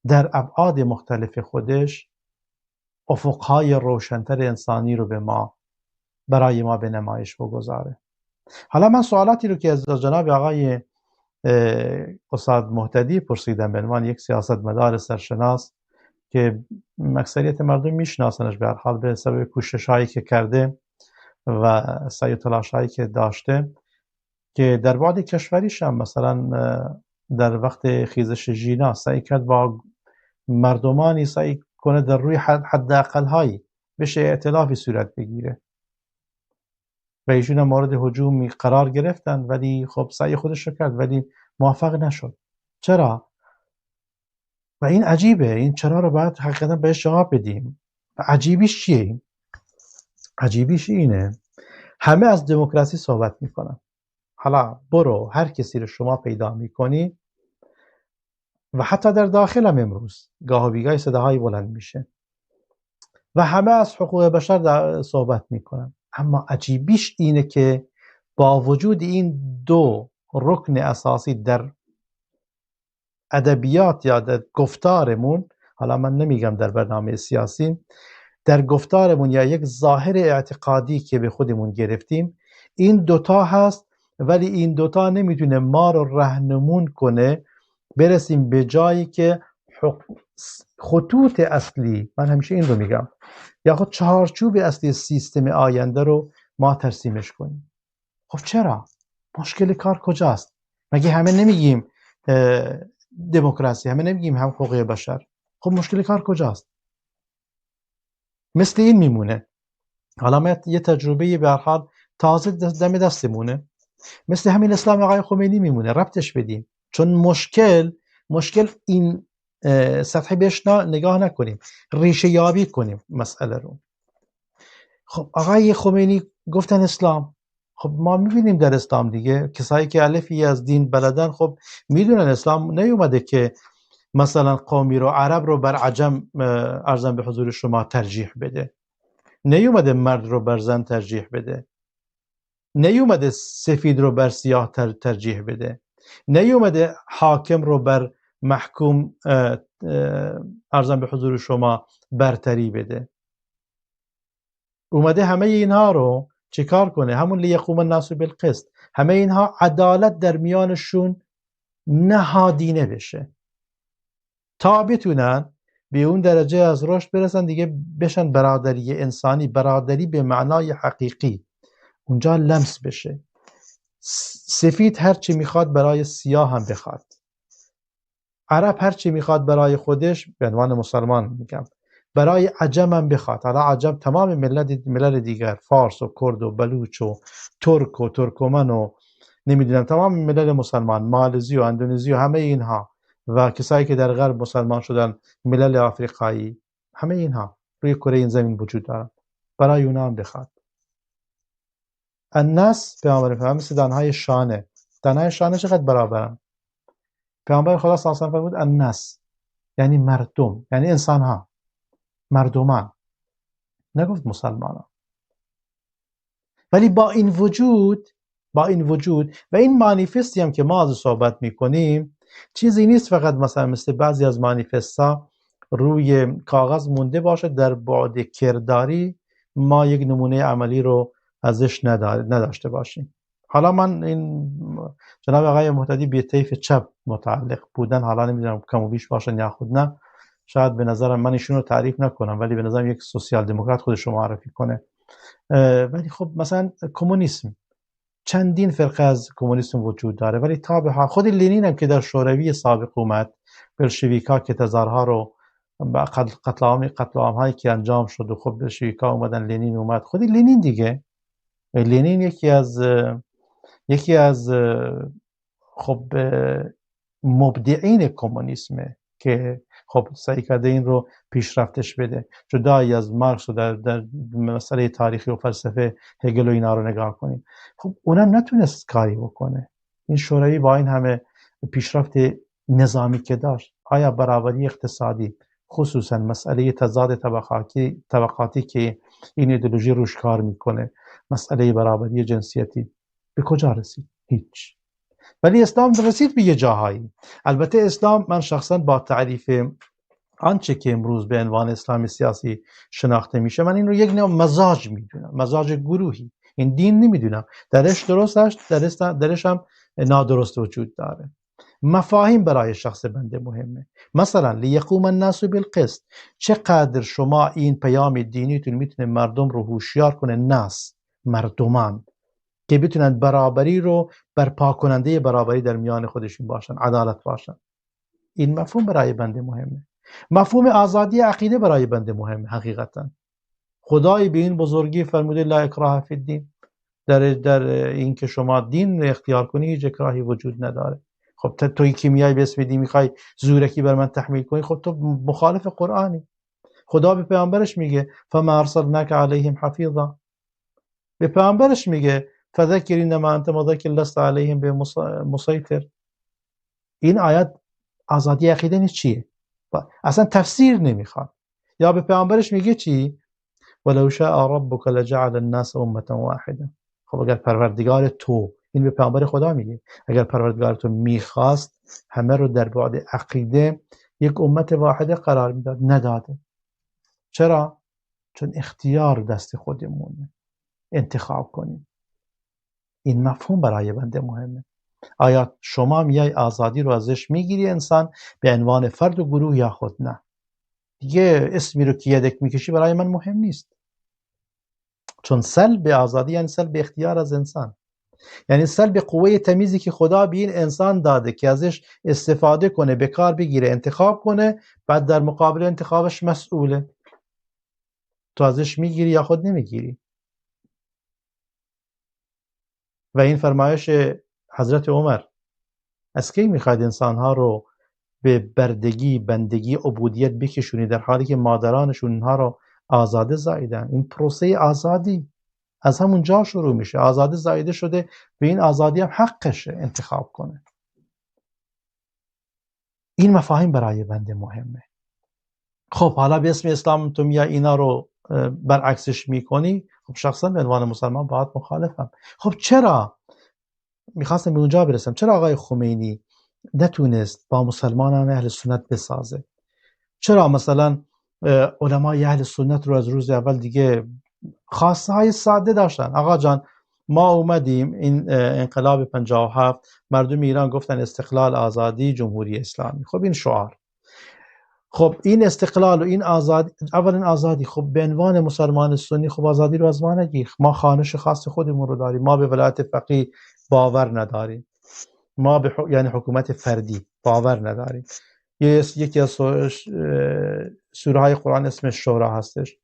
در ابعاد مختلف خودش افقهای روشنتر انسانی رو برای ما به نمایش بگذاره؟ حالا من سوالاتی رو که از جناب آقای استاد مهتدی پرسیدم به عنوان یک سیاستمدار سرشناس که اکثریت مردم میشناسنش به هر حال به سبب کوشش‌هایی که کرده و سعی و تلاش‌هایی که داشته، که در بعد کشوریش هم مثلا در وقت خیزش ژینا سعی کرد با مردمانی سعی کنه در روی حداقل‌هایی بشه ائتلافی صورت بگیره و ایشون هم مورد هجومی قرار گرفتن، ولی خب سعی خودش رو کرد ولی موفق نشد. چرا؟ و این عجیبه، این چرا رو باید حقیقتا بهش جواب بدیم. و عجیبیش چیه؟ عجیبیش اینه همه از دموکراسی صحبت میکنن. حالا برو هر کسی رو شما پیدا میکنی و حتی در داخل هم امروز گاه و بیگاه صداهای بلند میشه و همه از حقوق بشر صحبت میکنن، اما عجیبیش اینه که با وجود این دو رکن اساسی در ادبیات یا در گفتارمون، حالا من نمیگم در برنامه سیاسی، در گفتارمون یا یک ظاهر اعتقادی که به خودمون گرفتیم، این دوتا هست، ولی این دوتا نمیتونه ما رو راهنمون کنه برسیم به جایی که خطوط اصلی، من همیشه این رو میگم، یا خود چهارچوب اصلی سیستم آینده رو ما ترسیمش کنیم. خب چرا؟ مشکل کار کجاست؟ مگه همه نمیگیم دموکراسی، همه نمیگیم هم حقوق بشر؟ خب مشکل کار کجاست؟ مثل این میمونه، حالا یه تجربه به هر حال تازه دم دستمونه، مثل همین اسلام آقای خمینی میمونه، ربطش بدیم، چون مشکل این سطحی بهش نگاه نکنیم، ریشه یابی کنیم مسئله رو. خب آقای خمینی گفتن اسلام، خب ما میبینیم در اسلام دیگه کسایی که الفی از دین بلدن خب میدونن اسلام نیومده که مثلا قومی رو، عرب رو بر عجم ارزم به حضور شما ترجیح بده، نیومده مرد رو بر زن ترجیح بده، نیومده سفید رو بر سیاه ترجیح بده، نیومده حاکم رو بر محکوم ارزم به حضور شما برتری بده. اومده همه اینها رو چیکار کنه؟ همون لیقوم الناس بالقسط، همه اینها عدالت در میانشون نهادینه بشه تا بتونن به اون درجه از رشد برسن دیگه، بشن برادری انسانی، برادری به معنای حقیقی اونجا لمس بشه. سفید هر چی میخواد برای سیاه هم بخواد، عرب هر چی میخواد برای خودش، به عنوان مسلمان میگم، برای عجم هم بخواد. حالا عجم تمام ملل دیگر، فارس و کرد و بلوچ و ترک و ترکمن و نمیدونم تمام ملل مسلمان، مالزی و اندونزی و همه اینها و کسایی که در غرب مسلمان شدن، ملل آفریقایی، همه اینها روی کره این زمین وجود دارن، برای اونا هم بخواد. الناس پیامبر فرمود مثل دانهای شانه. دانهای شانه چقدر برابرن؟ پیامبر خدا صلی الله علیه و آله فرمود الناس یعنی مردم، یعنی انسان ها، مردمان، نگفت مسلمان ها. ولی با این وجود و این مانیفستی هم که ما از صحبت میکنیم چیزی نیست فقط مثلا مثل بعضی از مانیفستا روی کاغذ مونده باشه، در بعد کرداری ما یک نمونه عملی رو ازش نداشته باشیم. حالا من این جناب آقای مهتدی به طیف چپ متعلق بودن، حالا نمیدونم کم و بیش باشن یا خود نه، شاید به نظرم من ایشون رو تعریف نکنم ولی به نظرم یک سوسیال دموکرات خودش رو معرفی کنه. ولی خب مثلا کمونیسم، چندین فرقه از کمونیسم وجود داره، ولی تابع خود لنین هم که در شوروی سابق اومد، بلشویکا که تزارها رو با قتل عام هایی که انجام شد و خب بلشویکا اومدن، لنین اومد، خود لنین دیگه، لنین یکی از خب مبدعین کمونیسمه که خب سعی کرده این رو پیشرفتش بده، جدای از مارکس و در مسئله تاریخی و فلسفه هگل و اینا رو نگاه کنیم. خب اونم نتونست کاری بکنه. این شوروی با این همه پیشرفت نظامی که داشت، آیا برابری اقتصادی، خصوصا مسئله تضاد طبقاتی که این ایدئولوژی روش کار میکنه، مسئله برابری جنسیتی، به کجا رسید؟ هیچ. ولی اسلام رسید به یه جاهایی. البته اسلام، من شخصا با تعریف آنچه که امروز به عنوان اسلام سیاسی شناخته میشه، من این رو یک نوع مزاج میدونم، مزاج گروهی. این دین نمیدونم درش درست است، درش هم نادرست وجود داره. مفاهیم برای شخص بنده مهمه. مثلا لیقوم الناس بالقسط، چقدر شما این پیام دینیتون میتونه مردم رو هوشیار کنه، ناس، مردمان، که بتونن برابری رو برپا کننده برابری در میان خودشون باشن، عدالت باشن. این مفهوم برای بنده مهمه. مفهوم آزادی عقیده برای بنده مهمه. حقیقتا خدای به این بزرگی فرموده لا اکراه فی الدین، در این که شما دین رو اختیار کنی هیچ اکراهی وجود نداره. خب توی که میای به اسم دین میخوای زورکی بر من تحمیل کنی، خب تو مخالف قرآنی. خدا به پیامبرش میگه فما ارسلناک علیهم حفیظا، به پیامبرش میگه فذکر انما انت مذکر لست علیهم بمسیطر. این آیات آزادی عقیده نیست چیه؟ اصلا تفسیر نمیخواد. یا به پیامبرش میگه چی؟ ولو شاء ربک لجعل الناس امه واحده. خب اگر پروردگار تو، این به پیامبر خدا میگه، اگر پروردگار تو میخواست همه رو در بعد عقیده یک امت واحده قرار میداد، نداده. چرا؟ چون اختیار دست خودمونه، انتخاب کنیم. این مفهوم برای بنده مهمه. آیا شما میای آزادی رو ازش میگیری انسان به عنوان فرد و گروه یا خود نه؟ دیگه اسمی رو که یدک میکشی برای من مهم نیست، چون سلب آزادی یعنی سلب اختیار از انسان، یعنی سلب قوه تمیزی که خدا به این انسان داده که ازش استفاده کنه، به کار بگیره، انتخاب کنه، بعد در مقابل انتخابش مسئوله. تو ازش میگیری یا خود نمیگیری. و این فرمایش حضرت عمر، از کی میخواید انسانها رو به بردگی، بندگی، عبودیت بکشونی در حالی که مادرانشون اونها رو آزاده زاییدن؟ این پروسه آزادی از همون جا شروع میشه. آزاده زاییده شده، به این آزادی هم حقشه انتخاب کنه. این مفاهیم برای بنده مهمه. خب حالا به اسم اسلام تو میای اینا رو برعکسش میکنی، خب شخصا به عنوان مسلمان باید مخالفم. خب چرا؟ میخواستم به اونجا برسم. چرا آقای خمینی نتونست با مسلمانان اهل سنت بسازه؟ چرا مثلا علمای اهل سنت رو از روز اول دیگه خواسته های ساده داشتن. آقا جان ما اومدیم این انقلاب 57 مردم ایران گفتن استقلال، آزادی، جمهوری اسلامی. خب این شعار، خب این استقلال و این آزادی، اولا آزادی، خب به عنوان مسلمان سنی خب آزادی رو از ما نگیر. ما خانش خاص خودمون رو داریم، ما به ولایت فقیه باور نداریم، ما به یعنی حکومت فردی باور نداریم. یکی از سوره های قرآن اسمش شورا هستش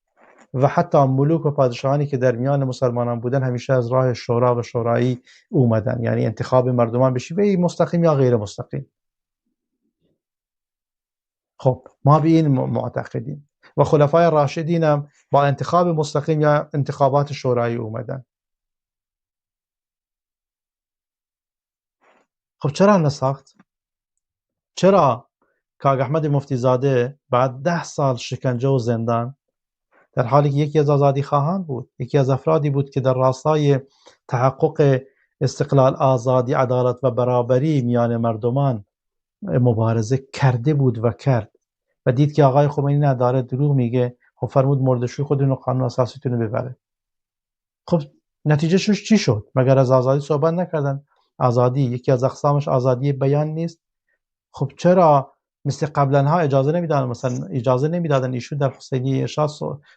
و حتی ملوک و پادشاهانی که در میان مسلمانان بودن همیشه از راه شورا و شورایی اومدن، یعنی انتخاب مردمان به شیوه مستقیم یا غیر مستقیم. خب ما به این معتقدیم و خلفای راشدین هم با انتخاب مستقیم یا انتخابات شورایی اومدن. خب چرا نساخت؟ چرا کاغ احمد مفتی زاده بعد 10 سال شکنجه و زندان، در حالی که یکی از آزادی خواهان بود، یکی از افرادی بود که در راستای تحقق استقلال، آزادی، عدالت و برابری میان مردمان مبارزه کرده بود و کرد و دید که آقای خمینی نداره، دروغ میگه، خب فرمود مردشوی خودتون قانون اساسیتون رو ببره. خب نتیجه شش چی شد؟ مگر از آزادی صحبت نکردن؟ آزادی یکی از اقسامش آزادی بیان نیست؟ خب چرا مثل قبلا ها اجازه نمیدادن، مثلا اجازه نمیدادن ایشون در حسینی ارشاد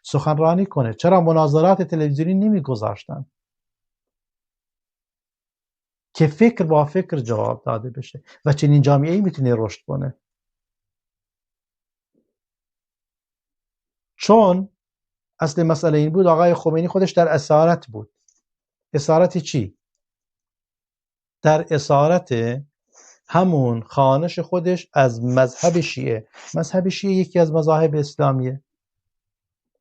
سخنرانی کنه؟ چرا مناظرات تلویزیونی نمیگذاشتن که فکر با فکر جواب داده بشه و چنین جامعه‌ای میتونه رشد کنه؟ چون اصل مسئله این بود آقای خمینی خودش در اسارت بود. اسارت چی؟ در اسارت همون خانش خودش از مذهب شیعه. مذهب شیعه یکی از مذاهب اسلامیه،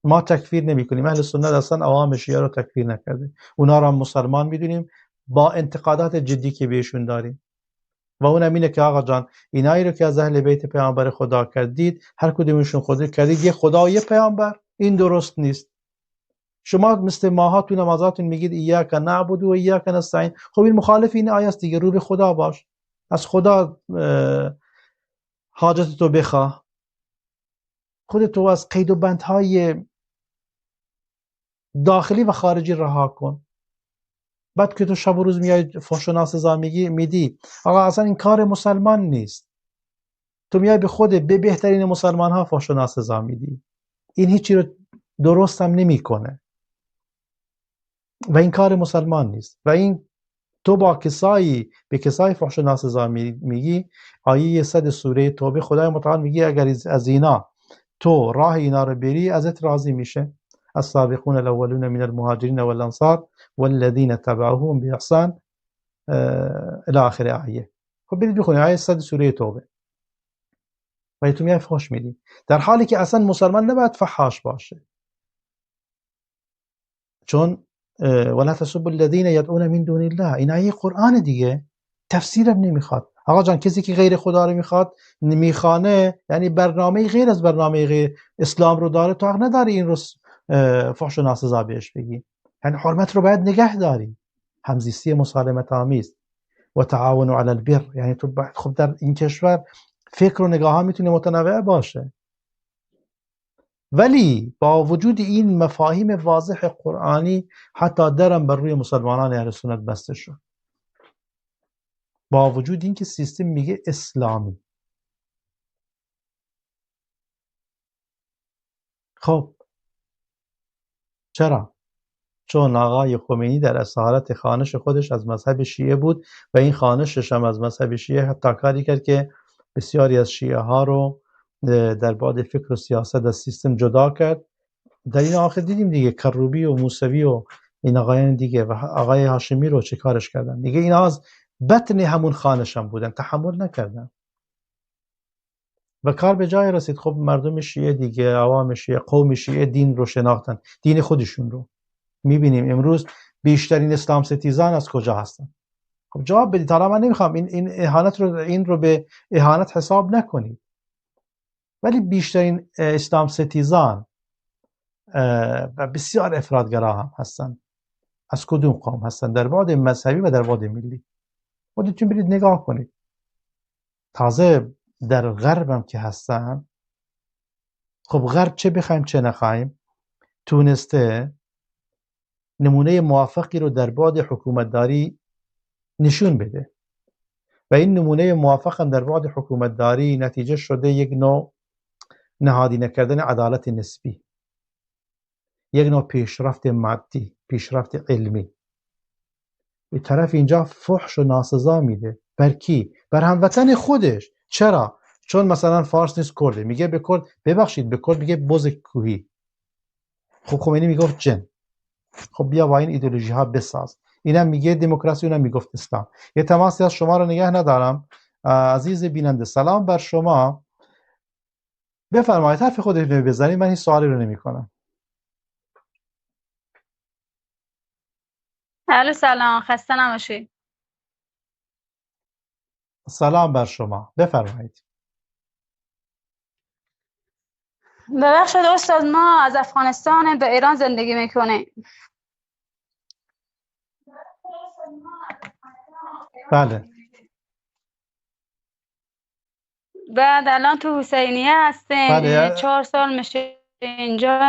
ما تکفیر نمی کنیم، اهل سنت اصلا عوام شیعه رو تکفیر نکرده، اونا رو هم مسلمان میدونیم با انتقادات جدی که بهشون داریم و اون اینه که آقا جان اینایی رو که از اهل بیت پیامبر خدا کردید، هر کدومشون خدا کردید یه خدا و یه پیامبر، این درست نیست. شما مثل ماها تو نمازاتون میگید ایاک نعبد و ایاک نستعین، خب این مخالف این آیه است دیگه، رو به خدا باش، از خدا حاجت تو بخواه، خودتو از قید و بندهای داخلی و خارجی رها کن. بعد که تو شب و روز میای فحش و ناسزا میدی، آقا اصلا این کار مسلمان نیست، تو میای به خود به بهترین مسلمان ها فحش و ناسزا میدی، این هیچی رو درست هم نمیکنه و این کار مسلمان نیست. و این تو با کسایی به کسای فحش و ناسزا میگی، آیه 100 سوره توبه خدای متعال میگه اگر از اینا تو راه اینا رو بری ازت راضی میشه. السابقون الاولون من المهاجرین والانصار والذین تبعوهم باحسان الی آخر آیه. خب برید بخونید آیه 100 سوره توبه و تو میای فحش میدی، در حالی که اصلا مسلمان نباید فحاش باشه، چون ولا تسبوا الذين يدعون من دون الله، این آیه قرآن دیگه، تفسیرم نمیخواد. آقا جان کسی که غیر خدا رو میخوانه یعنی برنامه غیر از برنامه غیر اسلام رو داره، تو حق نداری این رو فحش و ناسزا بهش بگی. یعنی حرمت رو باید نگه داری، همزیستی مسالمت آمیز و تعاون علی البر، یعنی تو باید خب در این کشور فکر و نگاه ها میتونه متنوع باشه، ولی با وجود این مفاهیم واضح قرآنی حتی درم بر روی مسلمانان اهل سنت بسته شد، با وجود این که سیستم میگه اسلامی. خب چرا؟ چون آقای خمینی در اسارت خانش خودش از مذهب شیعه بود و این خانشش هم از مذهب شیعه حتی کاری کرد که بسیاری از شیعه ها رو در بعد فکر و سیاست از سیستم جدا کرد. در این آخر دیدیم دیگه کروبی و موسوی و این آقایان دیگه و آقای هاشمی رو چه کارش کردن دیگه، اینا از بطن همون خانشان بودن، تحمل نکردن و کار به جای رسید. خب مردم شیعه دیگه، عوام شیعه، قوم شیعه دین رو شناختن، دین خودشون رو. میبینیم امروز بیشترین اسلام ستیزان از کجا هستن؟ خب جواب بدید. حالا من نمیخوام این اهانت رو، این رو به اهانت حساب نکنید، ولی بیشترین اسلام ستیزان و بسیار افراطگرا هم هستن، از کدوم قوم هستن؟ در بعد مذهبی و در بعد ملی. خودتون برید نگاه کنید. تازه در غرب هم که هستن، خب غرب چه بخوایم چه نخوایم تونسته نمونه موفقی رو در بعد حکومتداری نشون بده و این نمونه موفق هم در بعد حکومتداری نتیجه شده یک نوع نهادینه کردن عدالت نسبی، یک نوع پیشرفت مادی، پیشرفت علمی. به طرف اینجا فحش و ناسزا میده. بر کی؟ بر هموطن خودش. چرا؟ چون مثلا فارس نیست کرده، میگه به کرد ببخشید، به کرد میگه بز کوهی. خب خمینی میگفت جن. خب بیا با این ایدئولوژی ها بساز. اینم میگه دموکراسی، اونم میگفت اسلام. یه تماسی از شما رو نگه ندارم. عزیز بیننده سلام بر شما، بفرمایید حرف خودتون رو بزنید، من این سوالی رو نمیکنم.
الو سلام، خسته نباشی.
سلام بر شما، بفرمایید.
ببخشید استاد، ما از افغانستان به ایران زندگی میکنیم.
بله.
بعد الان تو حسینیه هستیم.
بله.
4 سال میشه اینجا.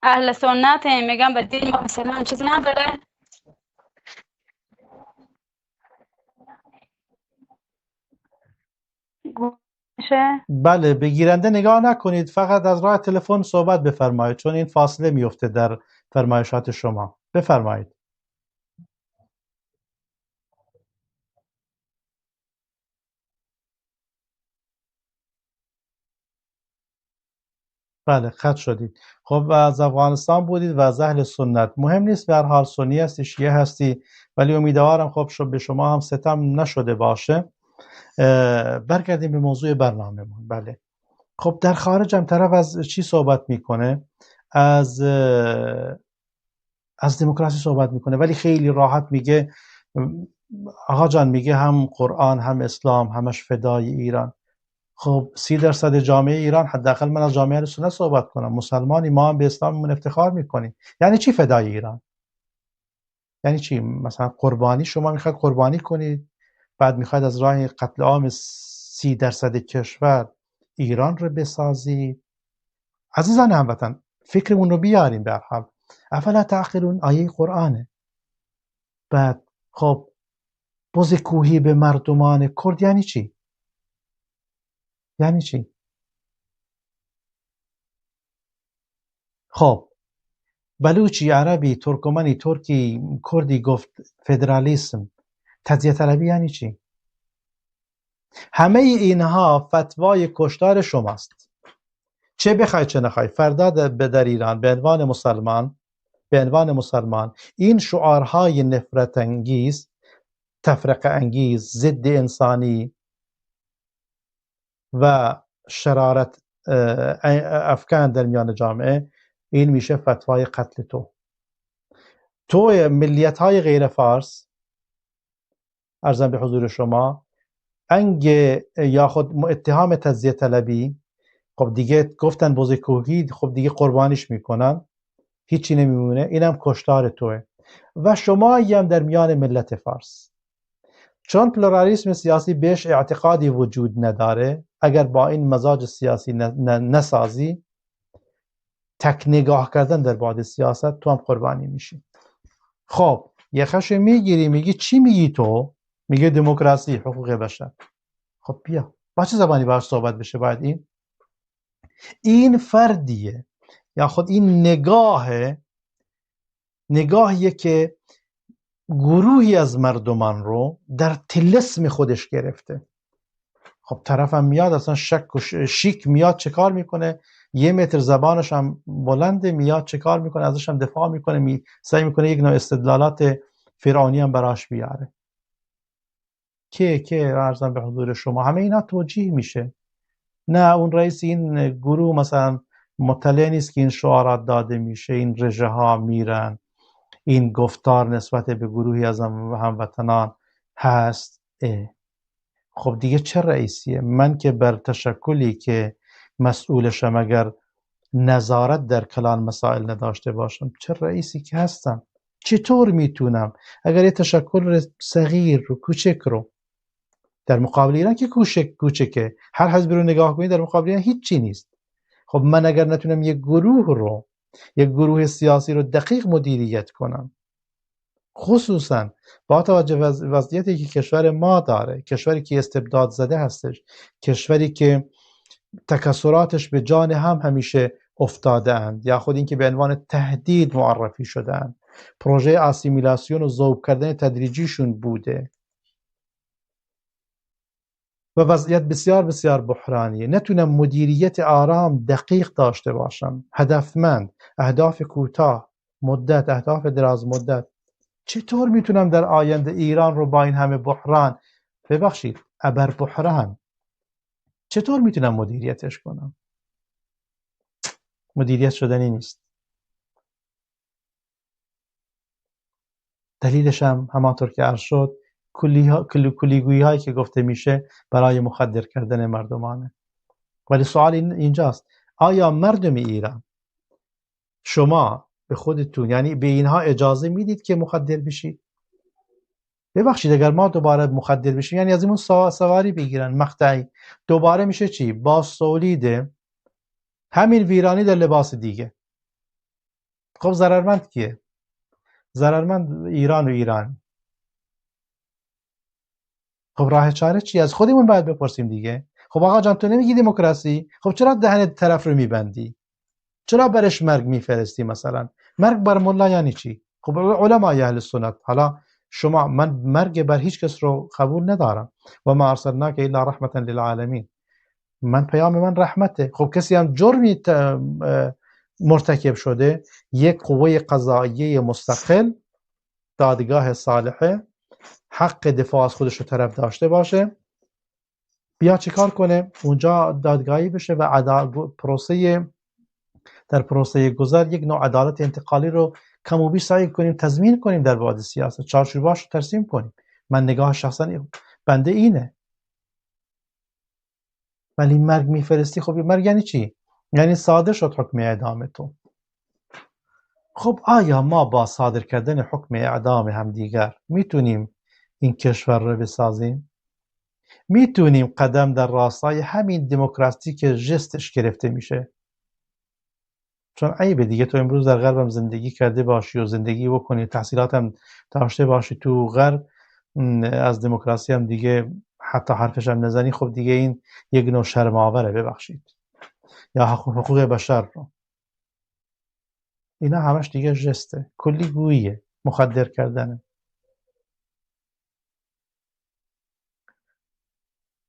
اهل سنت میگم به دین ما مثلا چیزی نداره.
بله، به گیرنده نگاه نکنید، فقط از راه تلفن صحبت بفرمایید، چون این فاصله میفته در فرمایشات شما. بفرمایید. بله، قطع شدید. خب از افغانستان بودید و از اهل سنت. مهم نیست به هر حال سنی هستی شیعه هستی، ولی امیدوارم خب به شما هم ستم نشده باشه. برگردیم به موضوع برنامه‌مون. بله. خب در خارج هم طرف از چی صحبت میکنه؟ از دموکراسی صحبت میکنه، ولی خیلی راحت میگه آقا جان، میگه هم قرآن هم اسلام همش فدای ایران. خب 30% جامعه ایران، حداقل من از جامعه اهل سنت صحبت کنم، مسلمانی، ما هم به اسلاممون افتخار میکنیم. یعنی چی فدای ایران؟ یعنی چی؟ مثلا قربانی، شما میخواید قربانی کنید، بعد میخواید از راه قتل عام 30% کشور ایران رو بسازید؟ عزیزان هموطن، فکرمون رو بیاریم. به هر حال افلا تعقلون آیه قرآنه. بعد خب بز کوهی به مردمان کرد یعنی چی؟ یعنی چی؟ خب بلوچی، عربی، ترکمنی، ترکی، کردی گفت فدرالیسم، تجزیه طلبی یعنی چی؟ همه اینها فتوای کشتار شماست. چه بخوای چه نخوای، فردا در ایران به عنوان مسلمان این شعارهای نفرت انگیز، تفرقه انگیز، ضد انسانی و شرارت افکن در میان جامعه، این میشه فتوای قتل تو ملیت های غیر فارس، ارزم به حضور شما، انگ یا خود اتهام تجزیه طلبی، خب دیگه گفتن بز کوهی، خب دیگه قربانیش میکنن، هیچی نمیمونه، اینم کشتار توه. و شما هم در میان ملت فارس، چون پلورالیسم سیاسی بهش اعتقادی وجود نداره، اگر با این مزاج سیاسی نسازی، تک نگاه کردن در بعد سیاست، تو هم قربانی میشی. خب یه خش میگیری، میگی چی میگی تو؟ میگه دموکراسی، حقوق بشر. خب بیا با چه زبانی باید صحبت بشه؟ باید این فردیه، یا خود این نگاهیه که گروهی از مردمان رو در طلسم خودش گرفته. خب طرفم میاد اصلا شک و شیک میاد چه کار میکنه؟ 1 متر زبانش هم بلنده، میاد چه کار میکنه؟ ازش هم دفاع میکنه، سعی میکنه یک نوع استدلالات فرعونی هم براش بیاره. که ارزم به حضور شما همه اینا توجیه میشه. نه اون رئیس این گروه مثلا مطلع نیست که این شعارات داده میشه، این رژه ها میرن، این گفتار نسبت به گروهی از هموطنان هست. خب دیگه چه رئیسیه؟ من که بر تشکلی که مسئولشم اگر نظارت در کلان مسائل نداشته باشم، چه رئیسی که هستم؟ چطور میتونم اگر یه تشکل صغیر رو کوچک رو در مقابل ایران که کوچکه، هر حزبی رو نگاه کنید در مقابل ایران هیچ چی نیست. خب من اگر نتونم یک گروه رو یک گروه سیاسی رو دقیق مدیریت کنن، خصوصا با توجه وضعیتی که کشور ما داره، کشوری که استبداد زده هستش، کشوری که تکثراتش به جان هم همیشه افتاده اند یا خود این که به عنوان تهدید معرفی شدن، پروژه آسیمیلاسیون و ذوب کردن تدریجیشون بوده و وضعیت بسیار بسیار بحرانیه. نتونم مدیریت آرام دقیق داشته باشم، هدفمند، اهداف کوتاه مدت، اهداف دراز مدت. چطور میتونم در آینده ایران رو با این همه بحران، ببخشید ابر بحران، چطور میتونم مدیریتش کنم؟ مدیریت شدنی نیست. دلیلش هم همانطور که عرض شد کلیگویی هایی که گفته میشه برای مخدر کردن مردمانه. ولی سوال اینجاست، آیا مردم ایران شما به خودتون یعنی به اینها اجازه میدید که مخدر بشید؟ ببخشید اگر ما دوباره مخدر بشیم یعنی از اینمون سواری بگیرن مقطعی، دوباره میشه چی؟ با سولید همین ویرانی در لباس دیگه. خب ضررمند کیه؟ ضررمند ایران و ایران. خب راه چاره چی؟ از خودمون باید بپرسیم دیگه. خب آقا جان تو نمیگی دموکراسی؟ خب چرا دهن طرف رو میبندی؟ چرا برش مرگ میفرستی مثلا؟ مرگ بر ملا یعنی چی؟ خب علمای اهل سنت، حالا شما، من مرگ بر هیچ کس رو قبول ندارم و ما ارسلناک الا رحمتا للعالمین، من پیام من رحمته. خب کسی هم جرمی مرتکب شده، یک قوه قضاییه مستقل، دادگاه صالحه، حق دفاع از خودش رو طرف داشته باشه، بیا چیکار کنه؟ اونجا دادگاهی بشه و در پروسه گذر یک نوع عدالت انتقالی رو کم و بیش سعی کنیم تضمین کنیم در بعد سیاست، چارچوباش رو ترسیم کنیم. من نگاه شخصا بنده اینه. ولی مرگ میفرستی، خب مرگ یعنی چی؟ یعنی صادر شد حکم اعدام تو. خب آیا ما با صادر کردن حکم اعدام همدیگر میتونیم این کشور رو بسازیم؟ میتونیم قدم در راستای همین دموکراسی که جستش گرفته میشه؟ چون عیبه دیگه تو امروز در غرب هم زندگی کرده باشی و زندگی بکنی، تحصیلات هم داشته باشی تو غرب، از دموکراسی هم دیگه حتی حرفش هم نزنی، خب دیگه این یک نوع شرم‌آوره، ببخشید، یا حقوق بشر رو. اینا همش دیگه جسته، کلی گوییه، مخدر کردنه.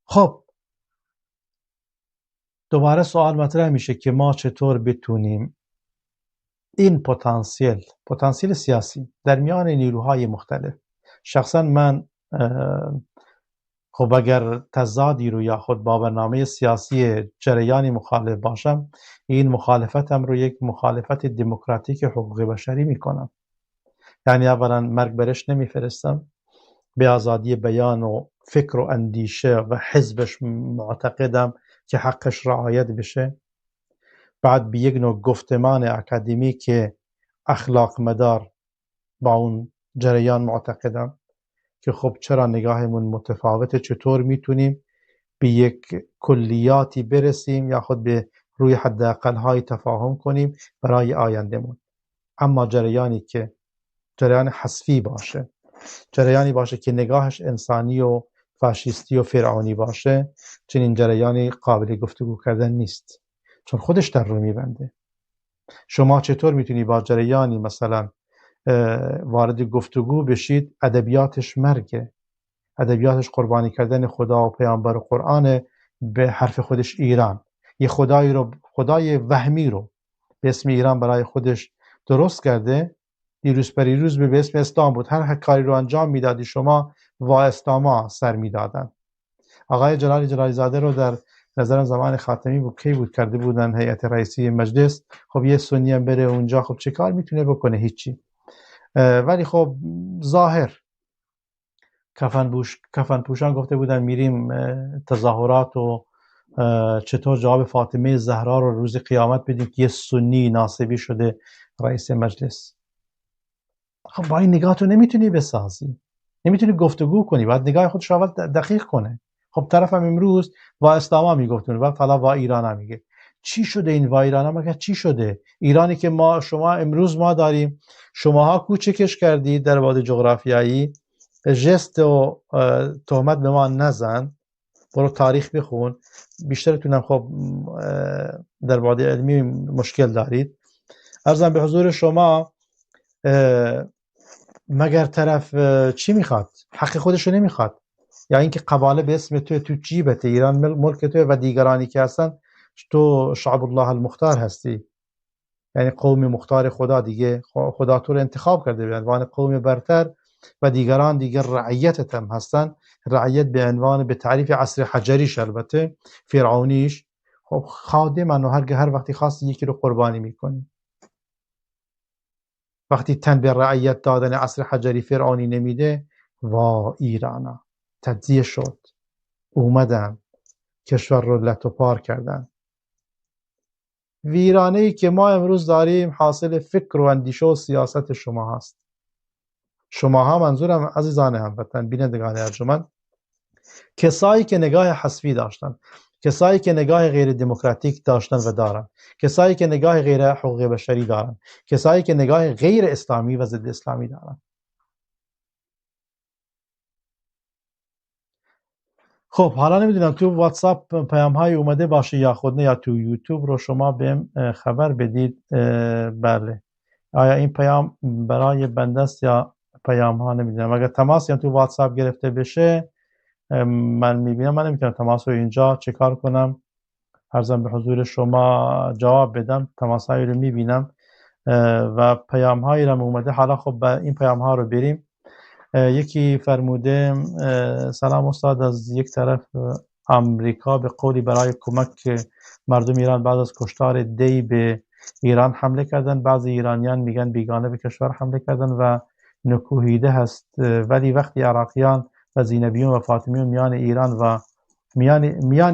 خب دوباره سوال مطرح میشه که ما چطور بتونیم این پتانسیل سیاسی در میان نیروهای مختلف، شخصا من خب اگر تضادی رو یا خود با برنامه سیاسی جریانی مخالف باشم، این مخالفتم رو یک مخالفت دموکراتیک حقوق بشری میکنم. یعنی اولا مرگ برش نمیفرستم، به آزادی بیان و فکر و اندیشه و حزبش معتقدم که حقش رعایت بشه. بعد به یک نوع گفتمان اکادمیک اخلاق مدار با اون جریان معتقدم که خب چرا نگاهمون متفاوته، چطور میتونیم به یک کلیاتی برسیم یا خود به روی حداقل های تفاهم کنیم برای آیندهمون. اما جریانی که جریان حذفی باشه، جریانی باشه که نگاهش انسانی و فاشیستی و فرعونی باشه، چنین جریانی قابل گفتگو کردن نیست، چون خودش در رو میبنده. شما چطور میتونی با جریانی مثلا وارد گفتگو بشید ادبیاتش مرگه، ادبیاتش قربانی کردن خدا و پیامبر و قرآن، به حرف خودش ایران، یه خدای وهمی رو به اسم ایران برای خودش درست کرده، دیروز پریروز به اسم اسلام بود، هر کاری رو انجام میدادی شما وا اسلاما سر میدادن. آقای جلالی زاده رو در نظرم زمان خاتمی بود کی بود کرده بودن هیئت رئیسی مجلس. خب یه سنی هم بره اونجا، خب چه کار میتونه بکنه؟ هیچی. ولی خب ظاهر کفن پوشان گفته بودن میریم تظاهرات و چطور جواب فاطمه زهرا رو روز قیامت بدیم که یه سنی ناصبی شده رئیس مجلس. خب با این نگاه تو نمیتونی بسازی، نمیتونی گفتگو کنی، باید نگاه خودش اول دقیق کنه. خب طرفم امروز با اسلاما میگفتونه، بعد حالا با ایران هم میگه. چی شده این وایران ها؟ مگر چی شده؟ ایرانی که شما امروز ما داریم، شماها کوچکش کردید در بعد جغرافیایی، جست و تهمت به ما نزن، برو تاریخ بخون. بیشترتونم خب در بعد علمی مشکل دارید. عرضم به حضور شما مگر طرف چی میخواد؟ حق خودشو نمیخواد؟ یا اینکه قباله به اسم تو جیبت، ایران ملک تو و دیگرانی که هستن تو شعب الله المختار هستی، یعنی قوم مختار خدا دیگه. خدا تو رو انتخاب کرده به عنوان قوم برتر و دیگران دیگر رعیتت هم هستن. رعیت به عنوان به تعریف عصر حجریش، البته فرعونیش، خب خادمن و هر وقتی خواستی یکی رو قربانی میکنی. وقتی تن به رعیت دادن عصر حجری فرعونی نمیده، وا ایرانا تجزیه شد، اومدن کشور رو لت و پار کردن. ویرانه‌ای که ما امروز داریم حاصل فکر و اندیشه و سیاست شما هست. شماها، منظورم عزیزان هموطن، بینندگان ارجمند، کسایی که نگاه حذفی داشتن، کسایی که نگاه غیر دموکراتیک داشتن و دارن، کسایی که نگاه غیر حقوق بشری دارن، کسایی که نگاه غیر اسلامی و ضد اسلامی دارن. خب حالا نمیدونم تو واتساپ پیام های اومده باشه یا خود نه، یا تو یوتیوب رو شما بهم خبر بدید. بله، آیا این پیام برای بنده است یا پیام ها نمیدونم. اگر تماس یا تو واتساپ گرفته بشه من میبینم، من نمیتونم تماس رو اینجا چه کار کنم، عرضم به حضور شما جواب بدم. تماس هایی رو میبینم و پیام هایی رو اومده. حالا خب این پیام ها رو بریم. یکی فرموده سلام استاد، از یک طرف امریکا به قولی برای کمک مردم ایران بعد از کشتار دی به ایران حمله کردن، بعضی ایرانیان میگن بیگانه به کشور حمله کردن و نکوهیده هست، ولی وقتی عراقیان و زینبیون و فاطمیون میان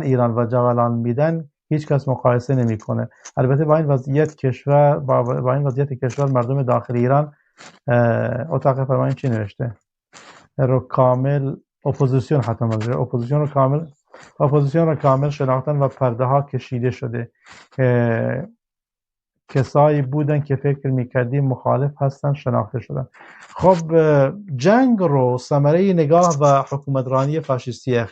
ایران و جولان میدن هیچ کس مقایسه نمیکنه. البته با این وضعیت کشور مردم داخل ایران، اتاق فرمایش چی نوشته رو کامل اپوزیسیون، حتی منظور اپوزیسیون رو کامل شناختن و پرده ها کشیده شده. کسایی بودن که فکر میکردیم مخالف هستن شناخته شدن. خب جنگ رو ثمره نگاه و حکومترانی فاشیستی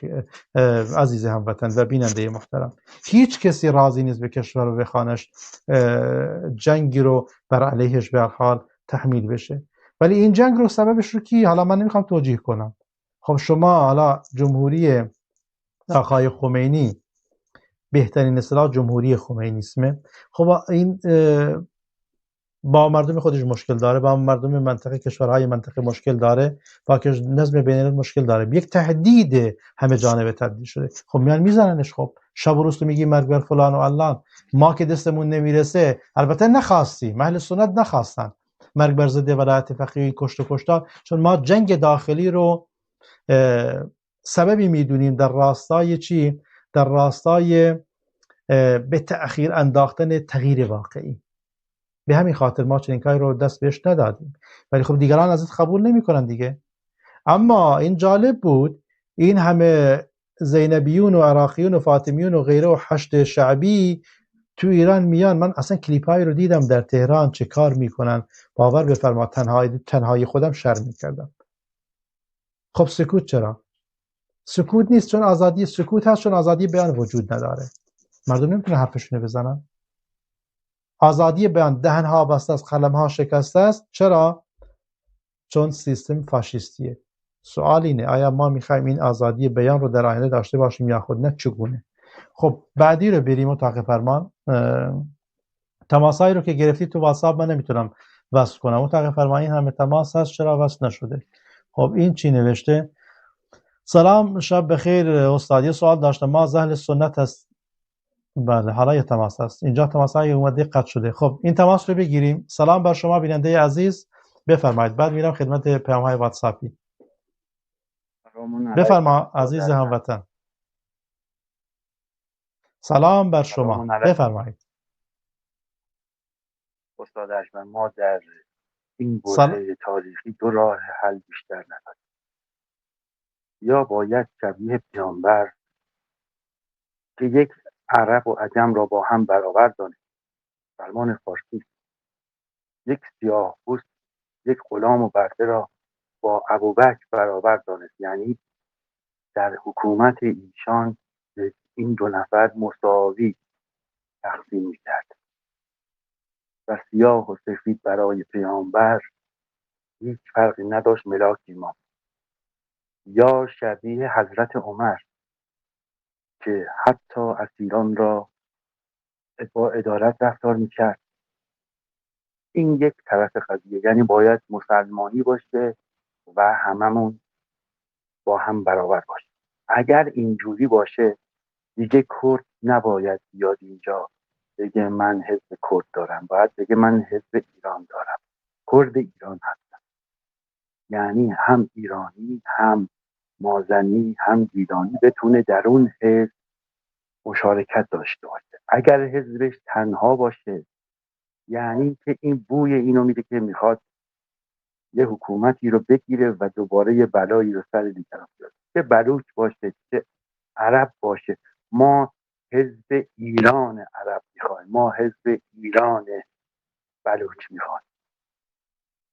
عزیز هموطن و بیننده محترم، هیچ کسی راضی نیست به کشور و به خانش جنگی رو بر علیهش به هر حال تحمیل بشه. ولی این جنگ رو سببش رو کی؟ حالا من نمیخوام توجیه کنم. خب شما حالا جمهوری آقای خمینی، بهترین اصطلاح جمهوری خمینیسمه، خب این با مردم خودش مشکل داره، با مردم منطقه، کشورهای منطقه مشکل داره، با نظم بین الملل مشکل داره، یک تهدید همه جانبه تبدیل شده. خب میان میزننش. خب شب و روز تو میگی مرگ بر فلان و علان، ما که دستمون نمیرسه. البته نخواستیم، اهل سنت نخواستن مرگ بر ضد ولایت فقیه، کشت و کشتار، چون ما جنگ داخلی رو سببی میدونیم در راستای چی؟ در راستای به تأخیر انداختن تغییر واقعی. به همین خاطر ما چنین کاری رو دست بهش ندادیم، ولی خب دیگران ازت قبول نمیکنن دیگه. اما این جالب بود، این همه زینبیون و عراقیون و فاطمیون و غیره و حشد شعبی تو ایران میان. من اصلا کلیپایی رو دیدم در تهران چه کار میکنن، باور بفرما تنهایی خودم شرم میکردم. خب سکوت چرا؟ سکوت نیست، چون آزادی سکوت هست، چون آزادی بیان وجود نداره. مردم نمیتونه حرفشونه بزنن. آزادی بیان دهنها بسته است، قلمها شکسته است. چرا؟ چون سیستم فاشیستیه. سوال اینه آیا ما میخوایم این آزادی بیان رو در آینده داشته باشیم یا خود نه؟ چگونه؟ خب بعدی رو بریم اتاق فرمان. تماسایی رو که گرفتی تو واتساپ من نمیتونم وصل کنم. اتاق فرمان این همه تماس هست، چرا وصل نشده؟ خب این چی نوشته؟ سلام، شب بخیر استاد، یه سوال داشتم. ما از اهل سنت هست. بله، حالا یه تماس هست اینجا، تماس های اومده قطع شده. خب این تماس رو بگیریم. سلام بر شما بیننده عزیز، بفرمایید. بعد میرم خدمت پیام های واتساپی. بفرما عزیز هموطن. سلام بر شما، بفرمایید.
استاد ارجمند، ما در این بحران تاریخی دو راه حل بیشتر نداریم. یا باید شبیه پیامبر که یک عرب و عجم را با هم برابر دانست. سلمان فارسی یک سیاه‌پوست، یک غلام و برده را با ابوبکر برابر دانست. یعنی در حکومت ایشان این دو نفر مساوی تقسیم می‌کرد و سیاه و سفید برای پیامبر هیچ فرقی نداشت. ملاک ایمان یا شبیه حضرت عمر که حتی اسیران را با عدالت رفتار میکرد. این یک طرف قضیه، یعنی باید مسلمانی باشه و هممون با هم برابر باشیم. اگر اینجوری باشه دیگه کرد نباید بیاد اینجا بگه من حزب کرد دارم، باید بگه من حزب ایران دارم، کرد ایران هستم. یعنی هم ایرانی، هم مازنی، هم گیلانی بتونه در اون حزب مشارکت داشته باشه. اگر حزبش تنها باشه یعنی که این بوی اینو میده که میخواد یه حکومتی رو بگیره و دوباره یه بلایی رو سر دیگران بیاره، چه بلوچ باشه چه عرب باشه. ما حزب ایران عرب میخوایم، ما حزب ایران بلوچ میخوایم.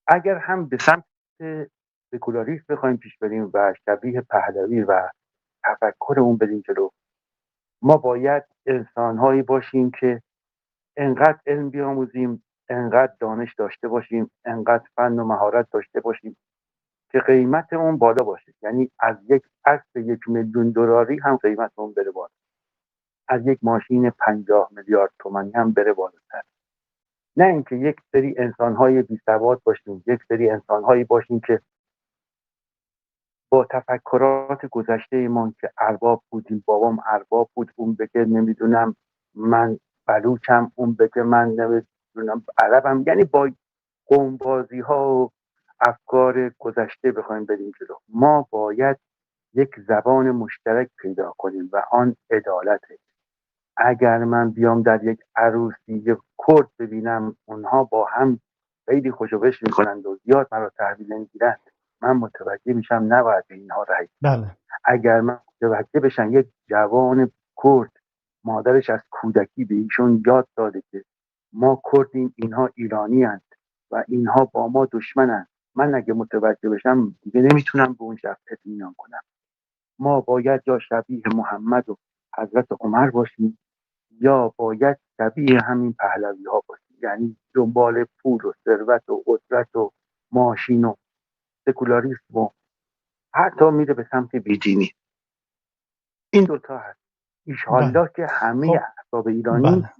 اگر هم به سمت سکولاریسم بخوایم پیش بریم و شبیه پهلوی و تفکر اون بریم جلو، ما باید انسانهایی باشیم که انقدر علم بیاموزیم، انقدر دانش داشته باشیم، انقدر فن و مهارت داشته باشیم که قیمت اون بالا باشه. یعنی از یک اسب $1,000,000 هم قیمت اون بره بالا، از یک ماشین 50 میلیارد تومانی هم بره بالاتر. نه اینکه یک سری انسانهای بی سواد باشیم، یک سری انسانهایی باشیم که با تفکرات گذشته ما که ارباب بودیم، بابام ارباب بود، اون بگه نمیدونم من بلوچم، اون بگه من نمیدونم عربم، یعنی با قومبازی ها و افکار گذشته بخوایم بریم جلو. ما باید یک زبان مشترک پیدا کنیم و آن عدالته. اگر من بیام در یک عروسی یک کرد ببینم اونها با هم خیلی خوشوبش میکنند و زیاد مرا تحویل نمیگیرند، من متوجه میشم نباید به اینها رأی.
بله.
اگر من متوجه بشم یک جوان کرد مادرش از کودکی به ایشون یاد داده که ما کردیم، اینها ایرانی هستند و اینها با ما دشمنند، من اگه متوجه بشم دیگه نمیتونم به اون شخص اطمینان کنم. ما باید یا شبیه محمد و حضرت عمر باشیم یا باید شبیه همین پهلوی ها باشیم، یعنی دنبال پول و ثروت و قدرت و ماشین و سکولاریسم و حتی میره به سمت بیدینی. این دوتا هست. ایشالله که همه
خب.
احزاب ایرانی
بله.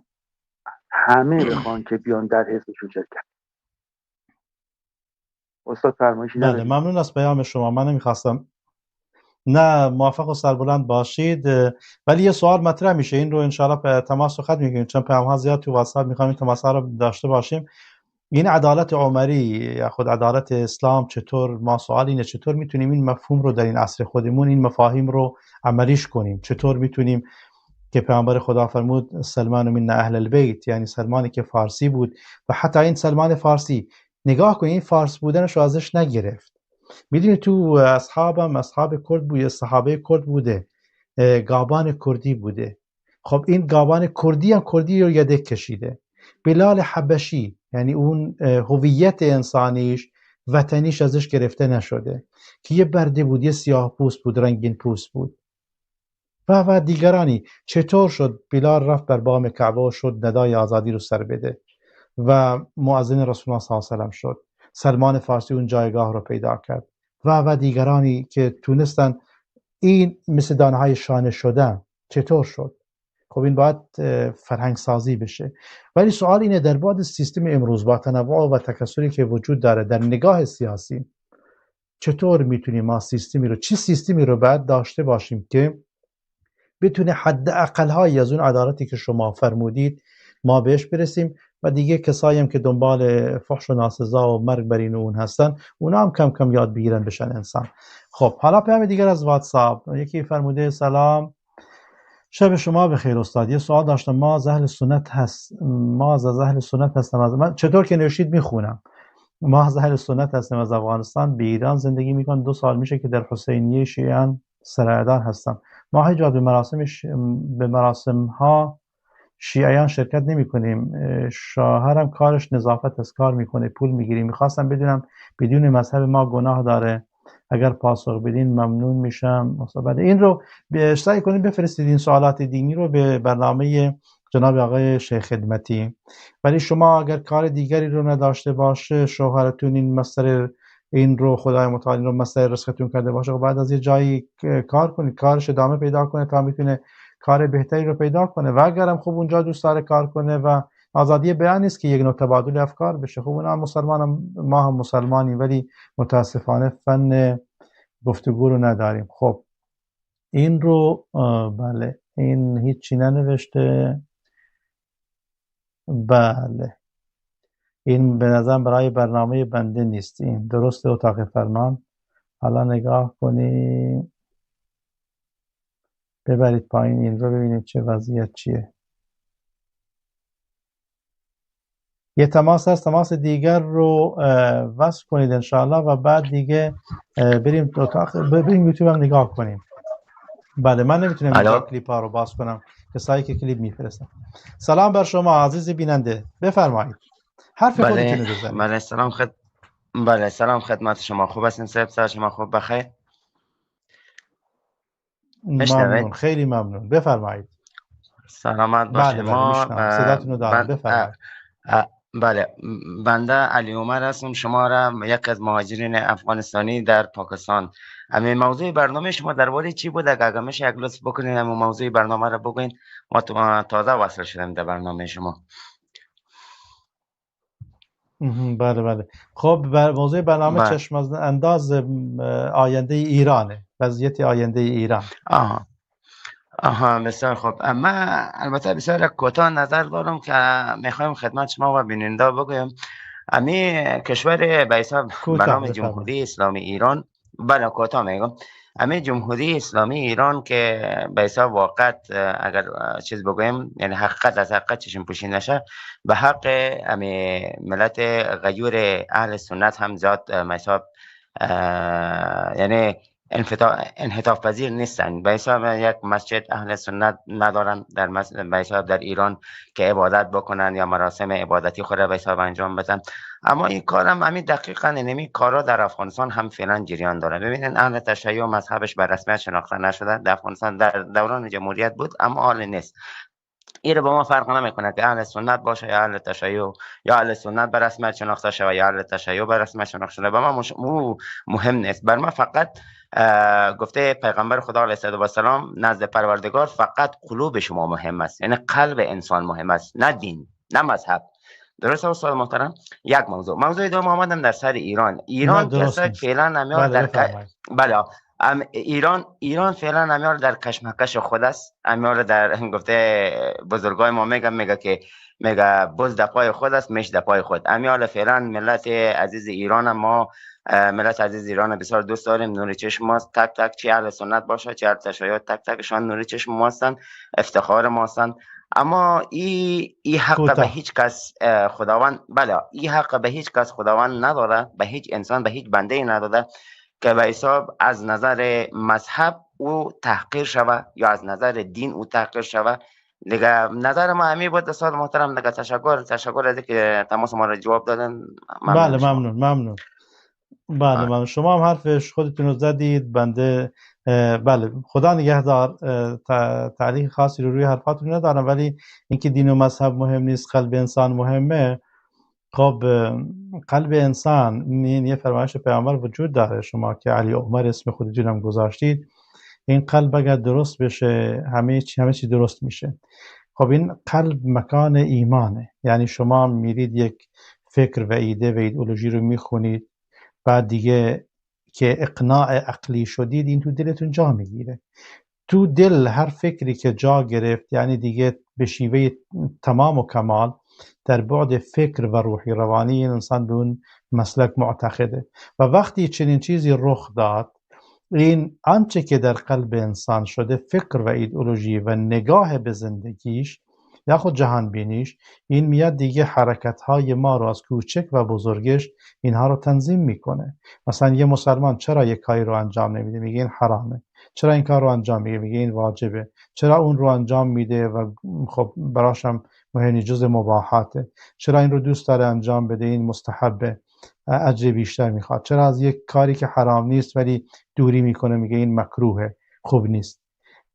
همه بخوان که بیان در حزبشون شرکت. استاد فرمایشی
بله،
ندارید؟
ممنون از پیام شما. من نمیخواستم، نه، موافق و سربلند باشید، ولی یه سوال مطرح میشه، این رو انشاءالله به تماس خط میگیم چون پیام ها زیاد تو واتساپ میخوایم این تماس ها رو داشته باشیم. این عدالت عمری یا خود عدالت اسلام چطور، ما سوال اینه چطور میتونیم این مفهوم رو در این عصر خودمون این مفاهیم رو عملیش کنیم؟ چطور میتونیم که پیامبر خدا فرمود سلمان من اهل البیت، یعنی سلمانی که فارسی بود و حتی این سلمان فارسی نگاه کنید فارس بودنش رو ازش نگرفت. میدونی تو اصحاب کرد بوده، صحابه کرد بوده، گابان کردی بوده. خب این گابان کردی هم کردی رو یدک کشیده. بلال حبشی یعنی اون هویت انسانیش وطنیش ازش گرفته نشده که یه برده بود، یه سیاه پوست بود، رنگین پوست بود و دیگرانی. چطور شد بلال رفت بر بام کعبه و شد ندای آزادی رو سر بده و مؤذن رسول الله صلی الله علیه و سلم شد. سلمان فارسی اون جایگاه رو پیدا کرد و دیگرانی که تونستن این مثل دانه های شانه شدن. چطور شد؟ خب این باید فرهنگ سازی بشه. ولی سوال اینه در بعد سیستم امروز با تنوع و تکثری که وجود داره در نگاه سیاسی، چطور میتونیم ما چه سیستمی رو باید داشته باشیم که بتونه حد اقل‌هایی از اون عدالتی که شما فرمودید ما بهش برسیم و دیگه کسایی هم که دنبال فحش و ناسزا و مرگ بر این اون هستن اونا هم کم کم یاد بگیرن بشن انسان. خب حالا پیام دیگر از واتساپ، یکی فرموده سلام شب شما بخیر استاد، یه سوال داشتم. ما از اهل سنت هستم. من چطور که نوشید میخونم. ما از اهل سنت هستیم، از افغانستان به ایران زندگی میکنم. 2 سال میشه که در حسینیه شیعیان سرایدار هستم. ما هیچ وقت به مراسم ها شیعیان شرکت نمی کنیم. شوهرم کارش نظافت از کار میکنه، پول میگیریم. میخواستم بدونم بدون مذهب ما گناه داره؟ اگر پاسخ بدین ممنون میشم. مصابت این رو سعی کنید بفرستید این سوالات دینی رو به برنامه جناب آقای شیخ خدمتی. ولی شما اگر کار دیگری رو نداشته باشه، شوهرتون این مصدر این رو خدای متعال رو مصدر رزقتون کرده باشه، و بعد از یه جایی کار کنید، کارش ادامه پیدا کنه تا میتونه کار بهتری رو پیدا کنه. و اگرم خوب اونجا دوست داره کار کنه و آزادی بیان نیست که یک نوع تبادل افکار بشه. خب اونا مسلمان، ما هم مسلمانیم، ولی متاسفانه فن گفتگو رو نداریم. خب این رو بله، این هیچی ننوشته. بله این به نظرم برای برنامه بنده نیست. این درسته اتاق فرمان. حالا نگاه کنیم، ببرید پایین این رو ببینید چه وضعیت چیه. یه تماس هست، تماس دیگر رو وصل کنید انشاءالله و بعد دیگه بریم بریم یوتیوب هم نگاه کنیم. بله من نمیتونم اینجا کلیپ ها رو باز کنم، کسایی که کلیپ میفرستم. سلام بر شما عزیز بیننده، بفرمایید حرف خودتون رو بزنید.
بله سلام خدمت شما. خوب هستین صاحب؟ سر شما خوب بخیر؟
ممنون، خیلی ممنون، بفرمایید.
سلامت باشید. ما
صداتون رو دارم، بفرمایید.
بله بنده علی عمر هستم، شما را یک از مهاجرین افغانستانی در پاکستان. همین موضوع برنامه شما درباره چی بود؟ اگر میشه یک لطف بکنین همین موضوع برنامه را بگوین. ما تازه وصل شدیم در برنامه شما.
بله بله. خب موضوع برنامه چشم انداز آینده ایرانه، وضعیت آینده ایران.
بسیار خوب. من البته بسیار کوتاه نظر دارم که میخوایم خدمت شما و بیننده بگویم. امی کشور به حساب به نام جمهوری اسلامی ایران، بله کوتاه میگم، امی جمهوری اسلامی ایران که به حساب واقعا اگر چیز بگویم، یعنی حقیقت از حقیقت چشم پوشی نشه، به حق امی ملت غیور اهل سنت هم زیاد حساب یعنی انحطاف پذیر نیستن. به حساب یک مسجد اهل سنت ندارن در به حساب در ایران که عبادت بکنن یا مراسم عبادتی خود به حساب انجام بدن. اما این کارم همین دقیقاً نمی کارا در افغانستان هم فعلا جریان داره. ببینید اهل تشیع مذهبش به رسمیت شناخته نشده در افغانستان، در دوران جمهوریت بود اما حال نیست. این با ما فرق نمیکنه که اهل سنت باشه یا اهل تشیع، یا اهل سنت به رسمیت شناخته شده یا اهل تشیع به رسمیت شناخته شده. به ما مهم نیست. بر ما فقط گفته پیغمبر خدا علیه السلام نزد پروردگار فقط قلوب شما مهم است، یعنی قلب انسان مهم است، نه دین نه مذهب. درسته استاد محترم؟ یک موضوع دوم آمدم در سر ایران که فعلا نمیاد در ایران فعلا نمیاد در کشمکش خود است. امیال در گفته بزرگای ما میگه که میگه بز در پای خود است، مش در پای خود. امیال فعلا ملت عزیز ایران ما ملت عزیز ایران بسیار دوست داریم، نور چشم ماست. تک تک چه اهل سنت باشه چه اهل تشیع، تک تکشان نور چشم ماستن، افتخار ماستن. اما این حق به هیچ کس خداوند، بله این حق به هیچ کس خداوند نداره، به هیچ انسان به هیچ بنده نداده که به حساب از نظر مذهب او تحقیر شوه یا از نظر دین او تحقیر شوه. دیگه نظر ما همین بود استاد محترم. دیگه تشکر از اینکه تماس ما را جواب دادن.
بله ممنون. بله ممنون. شما هم حرفش خودتون رو زدید. بنده بله خدا نگهدار، تعلیق خاصی رو روی حرفاتون ندارم، ولی اینکه دین و مذهب مهم نیست، قلب انسان مهمه. خب قلب انسان، این یه فرمایش پیامبر وجود داره، شما که علی عمر اسم خودتون هم گذاشتید. این قلب اگر درست بشه همه چی درست میشه. خب این قلب مکان ایمانه، یعنی شما میرید یک فکر و ایده و ایدئولوژی رو میخونید، بعد دیگه که اقناع عقلی شدید این تو دلتون جا میگیره. تو دل هر فکری که جا گرفت یعنی دیگه به شیوه تمام و کمال در بعد فکر و روحی روانی این انسان به اون مسلک معتقده. و وقتی چنین چیزی رخ داد، این آنچه که در قلب انسان شده، فکر و ایدئولوژی و نگاه به زندگیش یا خود جهان بینیش، این میاد دیگه حرکت‌های ما رو از کوچک و بزرگش اینها رو تنظیم میکنه. مثلا یه مسلمان چرا یک کاری رو انجام نمیده؟ میگه این حرامه. چرا این کار رو انجام میده؟ میگه این واجبه. چرا اون رو انجام میده و خب براشم مهم جز مباحاته؟ چرا این رو دوست داره انجام بده؟ این مستحبه، اجر بیشتر میخواد. چرا از یک کاری که حرام نیست ولی دوری میکنه میگه این مکروهه، خوب نیست؟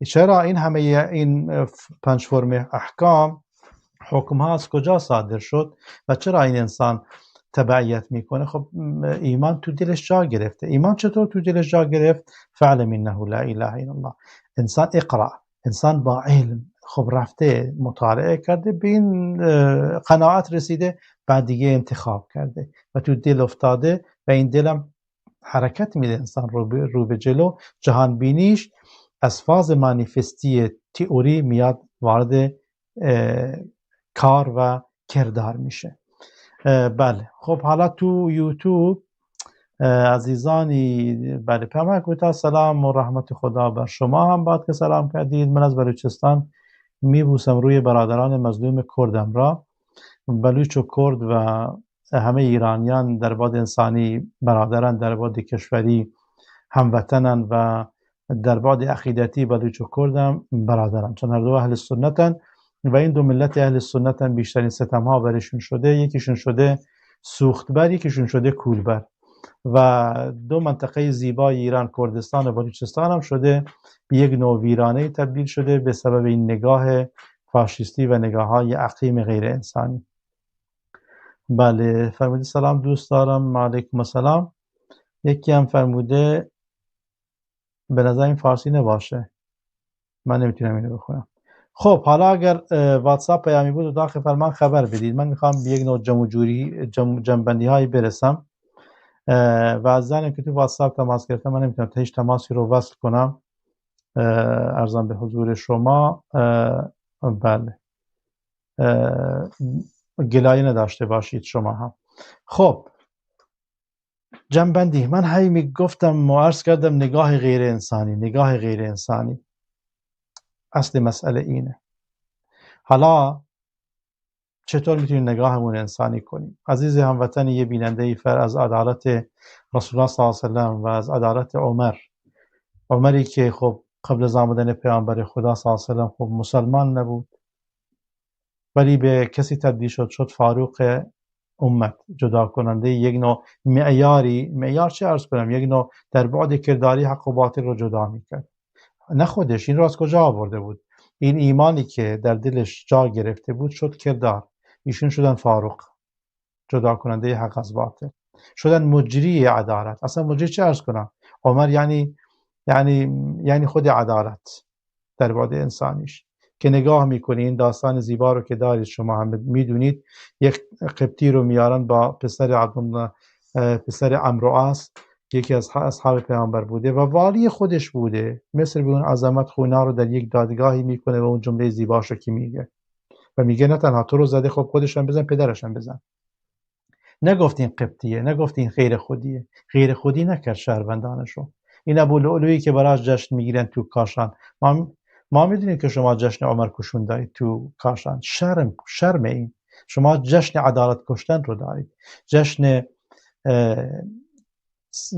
چرا این همه این 5 فرم احکام، حکم ها از کجا صادر شد و چرا این انسان تبعیت میکنه؟ خب ایمان تو دلش جا گرفته. ایمان چطور تو دلش جا گرفت؟ فعلم انه لا اله الا الله. انسان اقرا، انسان با علم خب رفته مطالعه کرده، به این قناعت رسیده، بعد دیگه انتخاب کرده و تو دل افتاده و این دلم حرکت میده انسان رو به جلو. جهان بینیش از فاز مانیفستی تئوری میاد وارد کار و کردار میشه. بله خب حالا تو یوتیوب عزیزانی، بله پیامک بوده سلام و رحمت خدا بر شما هم باد که سلام کردید. من از بلوچستان میبوسم روی برادران مظلوم کردم را. بلوچ و کرد و همه ایرانیان در بعد انسانی برادران، در بعد کشوری هموطنن و در بعد عقیدتی بلوچ و کردم برادران، چون هر دو اهل سنتن و این دو ملت اهل سنتن. بیشترین ستم ها برشون شده، یکیشون شده سوختبر، یکیشون شده کولبر و دو منطقه زیبای ایران، کردستان و بلوچستان هم شده به یک نوع ویرانه تبدیل شده به سبب این نگاه فاشیستی و نگاه های عقیم غیر انسانی. بله فرمودی سلام دوست دارم. علیکم السلام. یکی هم فرموده به نظر این فارسی نباشه، من نمیتونم اینو بخونم. خب حالا اگر واتساپ پیامی بود و داخل فرمان خبر بدید. من میخوام به یک نوع جمع‌بندی هایی برسم و از زنی که تو واتساپ تماس گرفتم من نمیتونم هیچ تماسی رو وصل کنم. عرضم به حضور شما بله گلایه نداشته باشید شما هم. خب جنبندی، من هی میگفتم و عرض کردم نگاه غیر انسانی، نگاه غیر انسانی اصل مسئله اینه. حالا چطور میتونیم نگاهمون انسانی کنیم؟ عزیز هموطن، یه بیننده ای از عدالت رسول الله صلی الله علیه و سلم و از عدالت عمری که خب قبل از آمدن پیامبر خدا صلی الله علیه و سلم خب مسلمان نبود ولی به کسی تبدیل شد فاروق امت، جدا کننده یک نوع معیار چه عرض کنم، یک نوع در بعد کرداری حق و باطل رو جدا میکرد. نه خودش این رو از کجا آورده بود؟ این ایمانی که در دلش جا گرفته بود شد کردار. ایشون شدن فاروق، جدا کننده حق از باطل، شدن مجری عدالت. اصلا مجری چه عرض کنم؟ عمر یعنی خود عدالت در بعد انسانیش که نگاه میکنین. داستان زیبا رو که دارید شما هم میدونید، یک قبطی رو میارن با پسر عمرو عاص، یکی از اصحاب پیامبر بوده و والی خودش بوده، مصر به اون عظمت خونا رو در یک دادگاهی میکنه و اون جمله زیباشو که میگه و میگه نه تنها تو رو زده، خب خودش هم بزن، پدرش هم بزن. نگفتین قبطیه، نگفتین خیر خودیه، خیر خودی نکرد شهروندانشو. این ابولؤلؤی که براش جشن میگیرن تو کاشان، ما میدونیم که شما جشن عمر کشون دارید تو کاشان. شرم این شما جشن عدالت کشتن رو دارید، جشن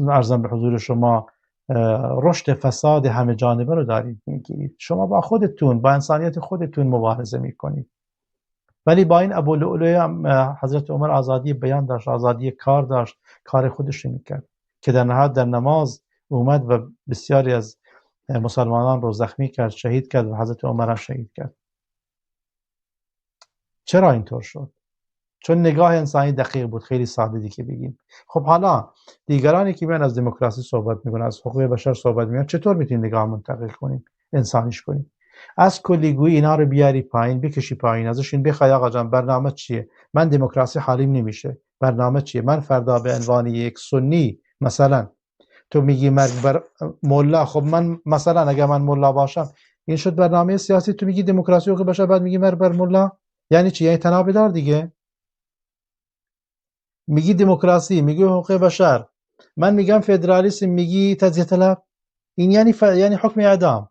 عرضم به حضور شما رشد فساد همه جانبه رو دارید میگیرید. شما با خودتون، با انسانیت خودتون مبارزه میکنید. ولی با این ابولؤلؤ حضرت عمر آزادی بیان داشت، آزادی کار داشت، کار خودش میکرد که در نهایت در نماز اومد و بسیاری از مسلمانان رو زخمی کرد، شهید کرد و حضرت عمر هم شهید کرد. چرا اینطور شد؟ چون نگاه انسانی دقیق بود. خیلی ساده که بگیم. خب حالا دیگرانی که میان از دموکراسی صحبت میکنن، از حقوق بشر صحبت میکنن، چطور میتونیم نگاه منتقل کنیم، انسانیش کنیم؟ از کلیگویی اینا رو بیاری پایین، بکشی پایین، ازشون بخوای آقا جان برنامه چیه؟ من دموکراسی حالیم نمیشه، برنامه چیه؟ من فردا به عنوان یک سنی مثلا تو میگی مرگ بر ملا، خب من مثلا اگه من ملا باشم این شد برنامه سیاسی، تو میگی دموکراسی حقوق بشر بعد میگی مرگ بر ملا، یعنی چی؟ یعنی تنابه دار دیگه. میگی دموکراسی، میگی حقوق بشر، من میگم فدرالیسم، میگی تجزیه طلب. این یعنی حکم اعدام.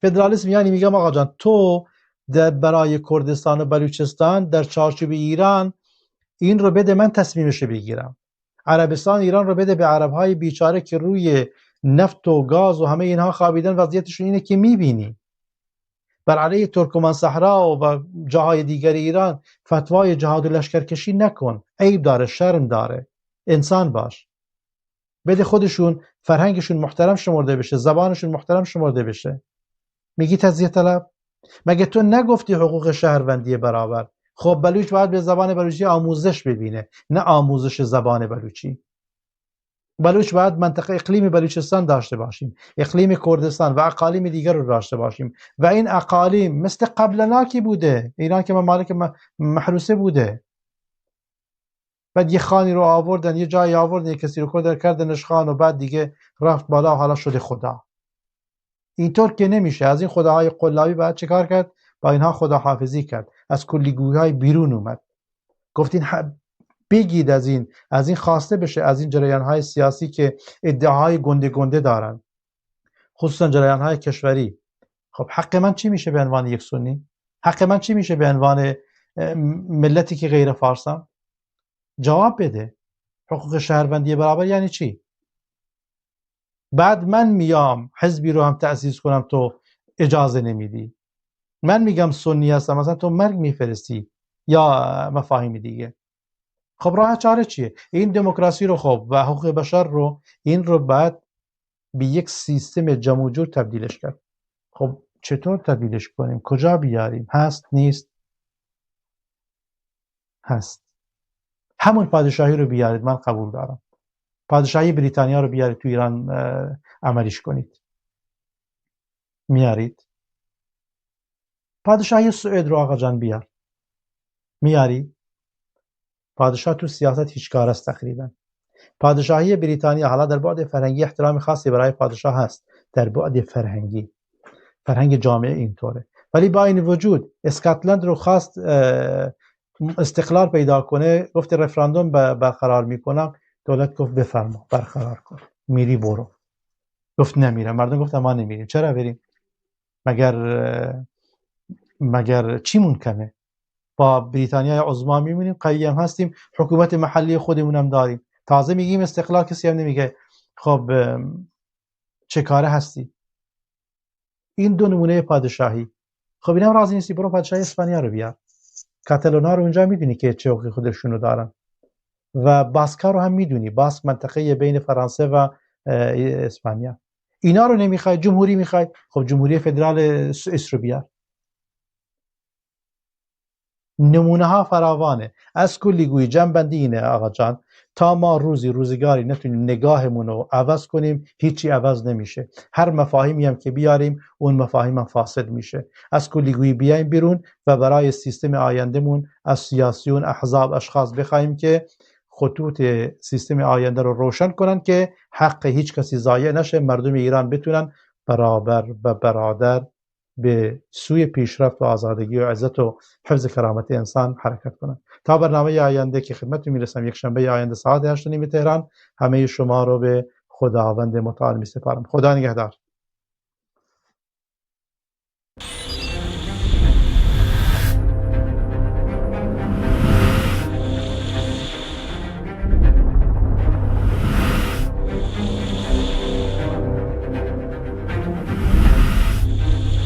فدرالیسم یعنی میگم آقا جان تو برای کردستان و بلوچستان در چارچوب ایران این رو بده، من تصمیمش بگیرم. عربستان ایران رو بده به عربهای بیچاره که روی نفت و گاز و همه اینها خوابیدن، وضعیتشون اینه که میبینی. بر علیه ترکمان صحرا و جاهای دیگر ایران فتوای جهاد و لشکرکشی نکن، عیب داره، شرم داره، انسان باش. بده خودشون فرهنگشون محترم شمرده بشه، زبانشون محترم شمرده بشه. میگی تجزیه طلب؟ مگه تو نگفتی حقوق شهروندی برابر؟ خب بلوچ باید به زبان بلوچی آموزش ببینه، نه آموزش زبان بلوچی. بلوچ باید منطقه اقلیم بلوچستان داشته باشیم، اقلیم کردستان و اقالیم دیگر رو داشته باشیم و این اقالیم مثل قبلنا کی بوده؟ ایران که ممالک محروسه بوده. بعد یه خانی رو آوردن، یه جایی آوردن، یه کسی رو کردنش خان و بعد دیگه رفت بالا و حالا شده خدا. اینطور که نمیشه. از این خداهای قلابی باید چه کار کرد؟ با اینها خداحافظی کرد، از کلیگویی بیرون اومد. گفتین بگید از این خواسته بشه، از این جریان‌های سیاسی که ادعاهای گنده دارن، خصوصا جریان‌های کشوری. خب حق من چی میشه به عنوان یک سنی؟ حق من چی میشه به عنوان ملتی که غیر فارسم؟ جواب بده. حقوق شهروندی برابر یعنی چی؟ بعد من میام حزبی رو هم تأسیس کنم، تو اجازه نمیدی. من میگم سنی هستم، مثلا تو مرگ میفرستی یا مفاهیم دیگه. خب راه چاره چیه؟ این دموکراسی رو خب و حقوق بشر رو، این رو بعد به یک سیستم جمع و جور تبدیلش کرد. خب چطور تبدیلش کنیم؟ کجا بیاریم؟ هست نیست؟ هست. همون پادشاهی رو بیارید، من قبول دارم. پادشاهی بریتانیا رو بیارید تو ایران عملیش کنید. میارید؟ پادشاهی سوئد رو آقا جان بیار. میاری؟ پادشاه تو سیاست هیچ کار است تقریبا. پادشاهی بریتانیا حالا در بعد فرهنگی احترام خاصی برای پادشاه هست، در بعد فرهنگی، فرهنگ جامعه اینطوره. ولی با این وجود اسکاتلند رو خواست استقلال پیدا کنه، گفت رفراندوم برقرار میکنم، دولت گفت بفرما برقرار کن. میری برو. گفت نمیرم. مردم گفتن ما نمیریم. چرا بریم؟ مگر چیمون کمه؟ با بریتانیای عظما میمونیم، قوی هم هستیم، حکومت محلی خودمون هم داریم. تازه میگیم استقلال، کسی هم نمیگه خب چه کاره هستی؟ این دو نمونه پادشاهی. خب اینم راضی نیستی، برو پادشاهی اسپانیا رو بیار. کاتالونا رو اونجا میدونی که چه حقوقی خودشونو دارن و باسکا رو هم میدونی، باسک منطقه بین فرانسه و اسپانیا. اینا رو نمیخوای، جمهوری میخوای، خب جمهوری فدرال سوئیس رو بیار. نمونه ها فراوانه. از کلیگویی جنبندی اینه آقا جان، تا ما روزگاری نتونیم نگاهمون رو عوض کنیم، هیچی عوض نمیشه. هر مفاهیمی هم که بیاریم، اون مفاهیم هم فاسد میشه. از کلیگویی بیایم بیرون و برای سیستم آیندهمون از سیاسیون، احزاب، اشخاص بخوایم که خطوط سیستم آینده رو روشن کنن که حق هیچ کسی ضایع نشه، مردم ایران بتونن برابر و برادر به سوی پیشرفت و آزادگی و عزت و حفظ کرامت انسان حرکت کنند. تا برنامه آینده که خدمتتون میرسم یک شنبه آینده ساعت 8:30 تهران، همه شما رو به خداوند متعال میسپارم. خدا نگهدار.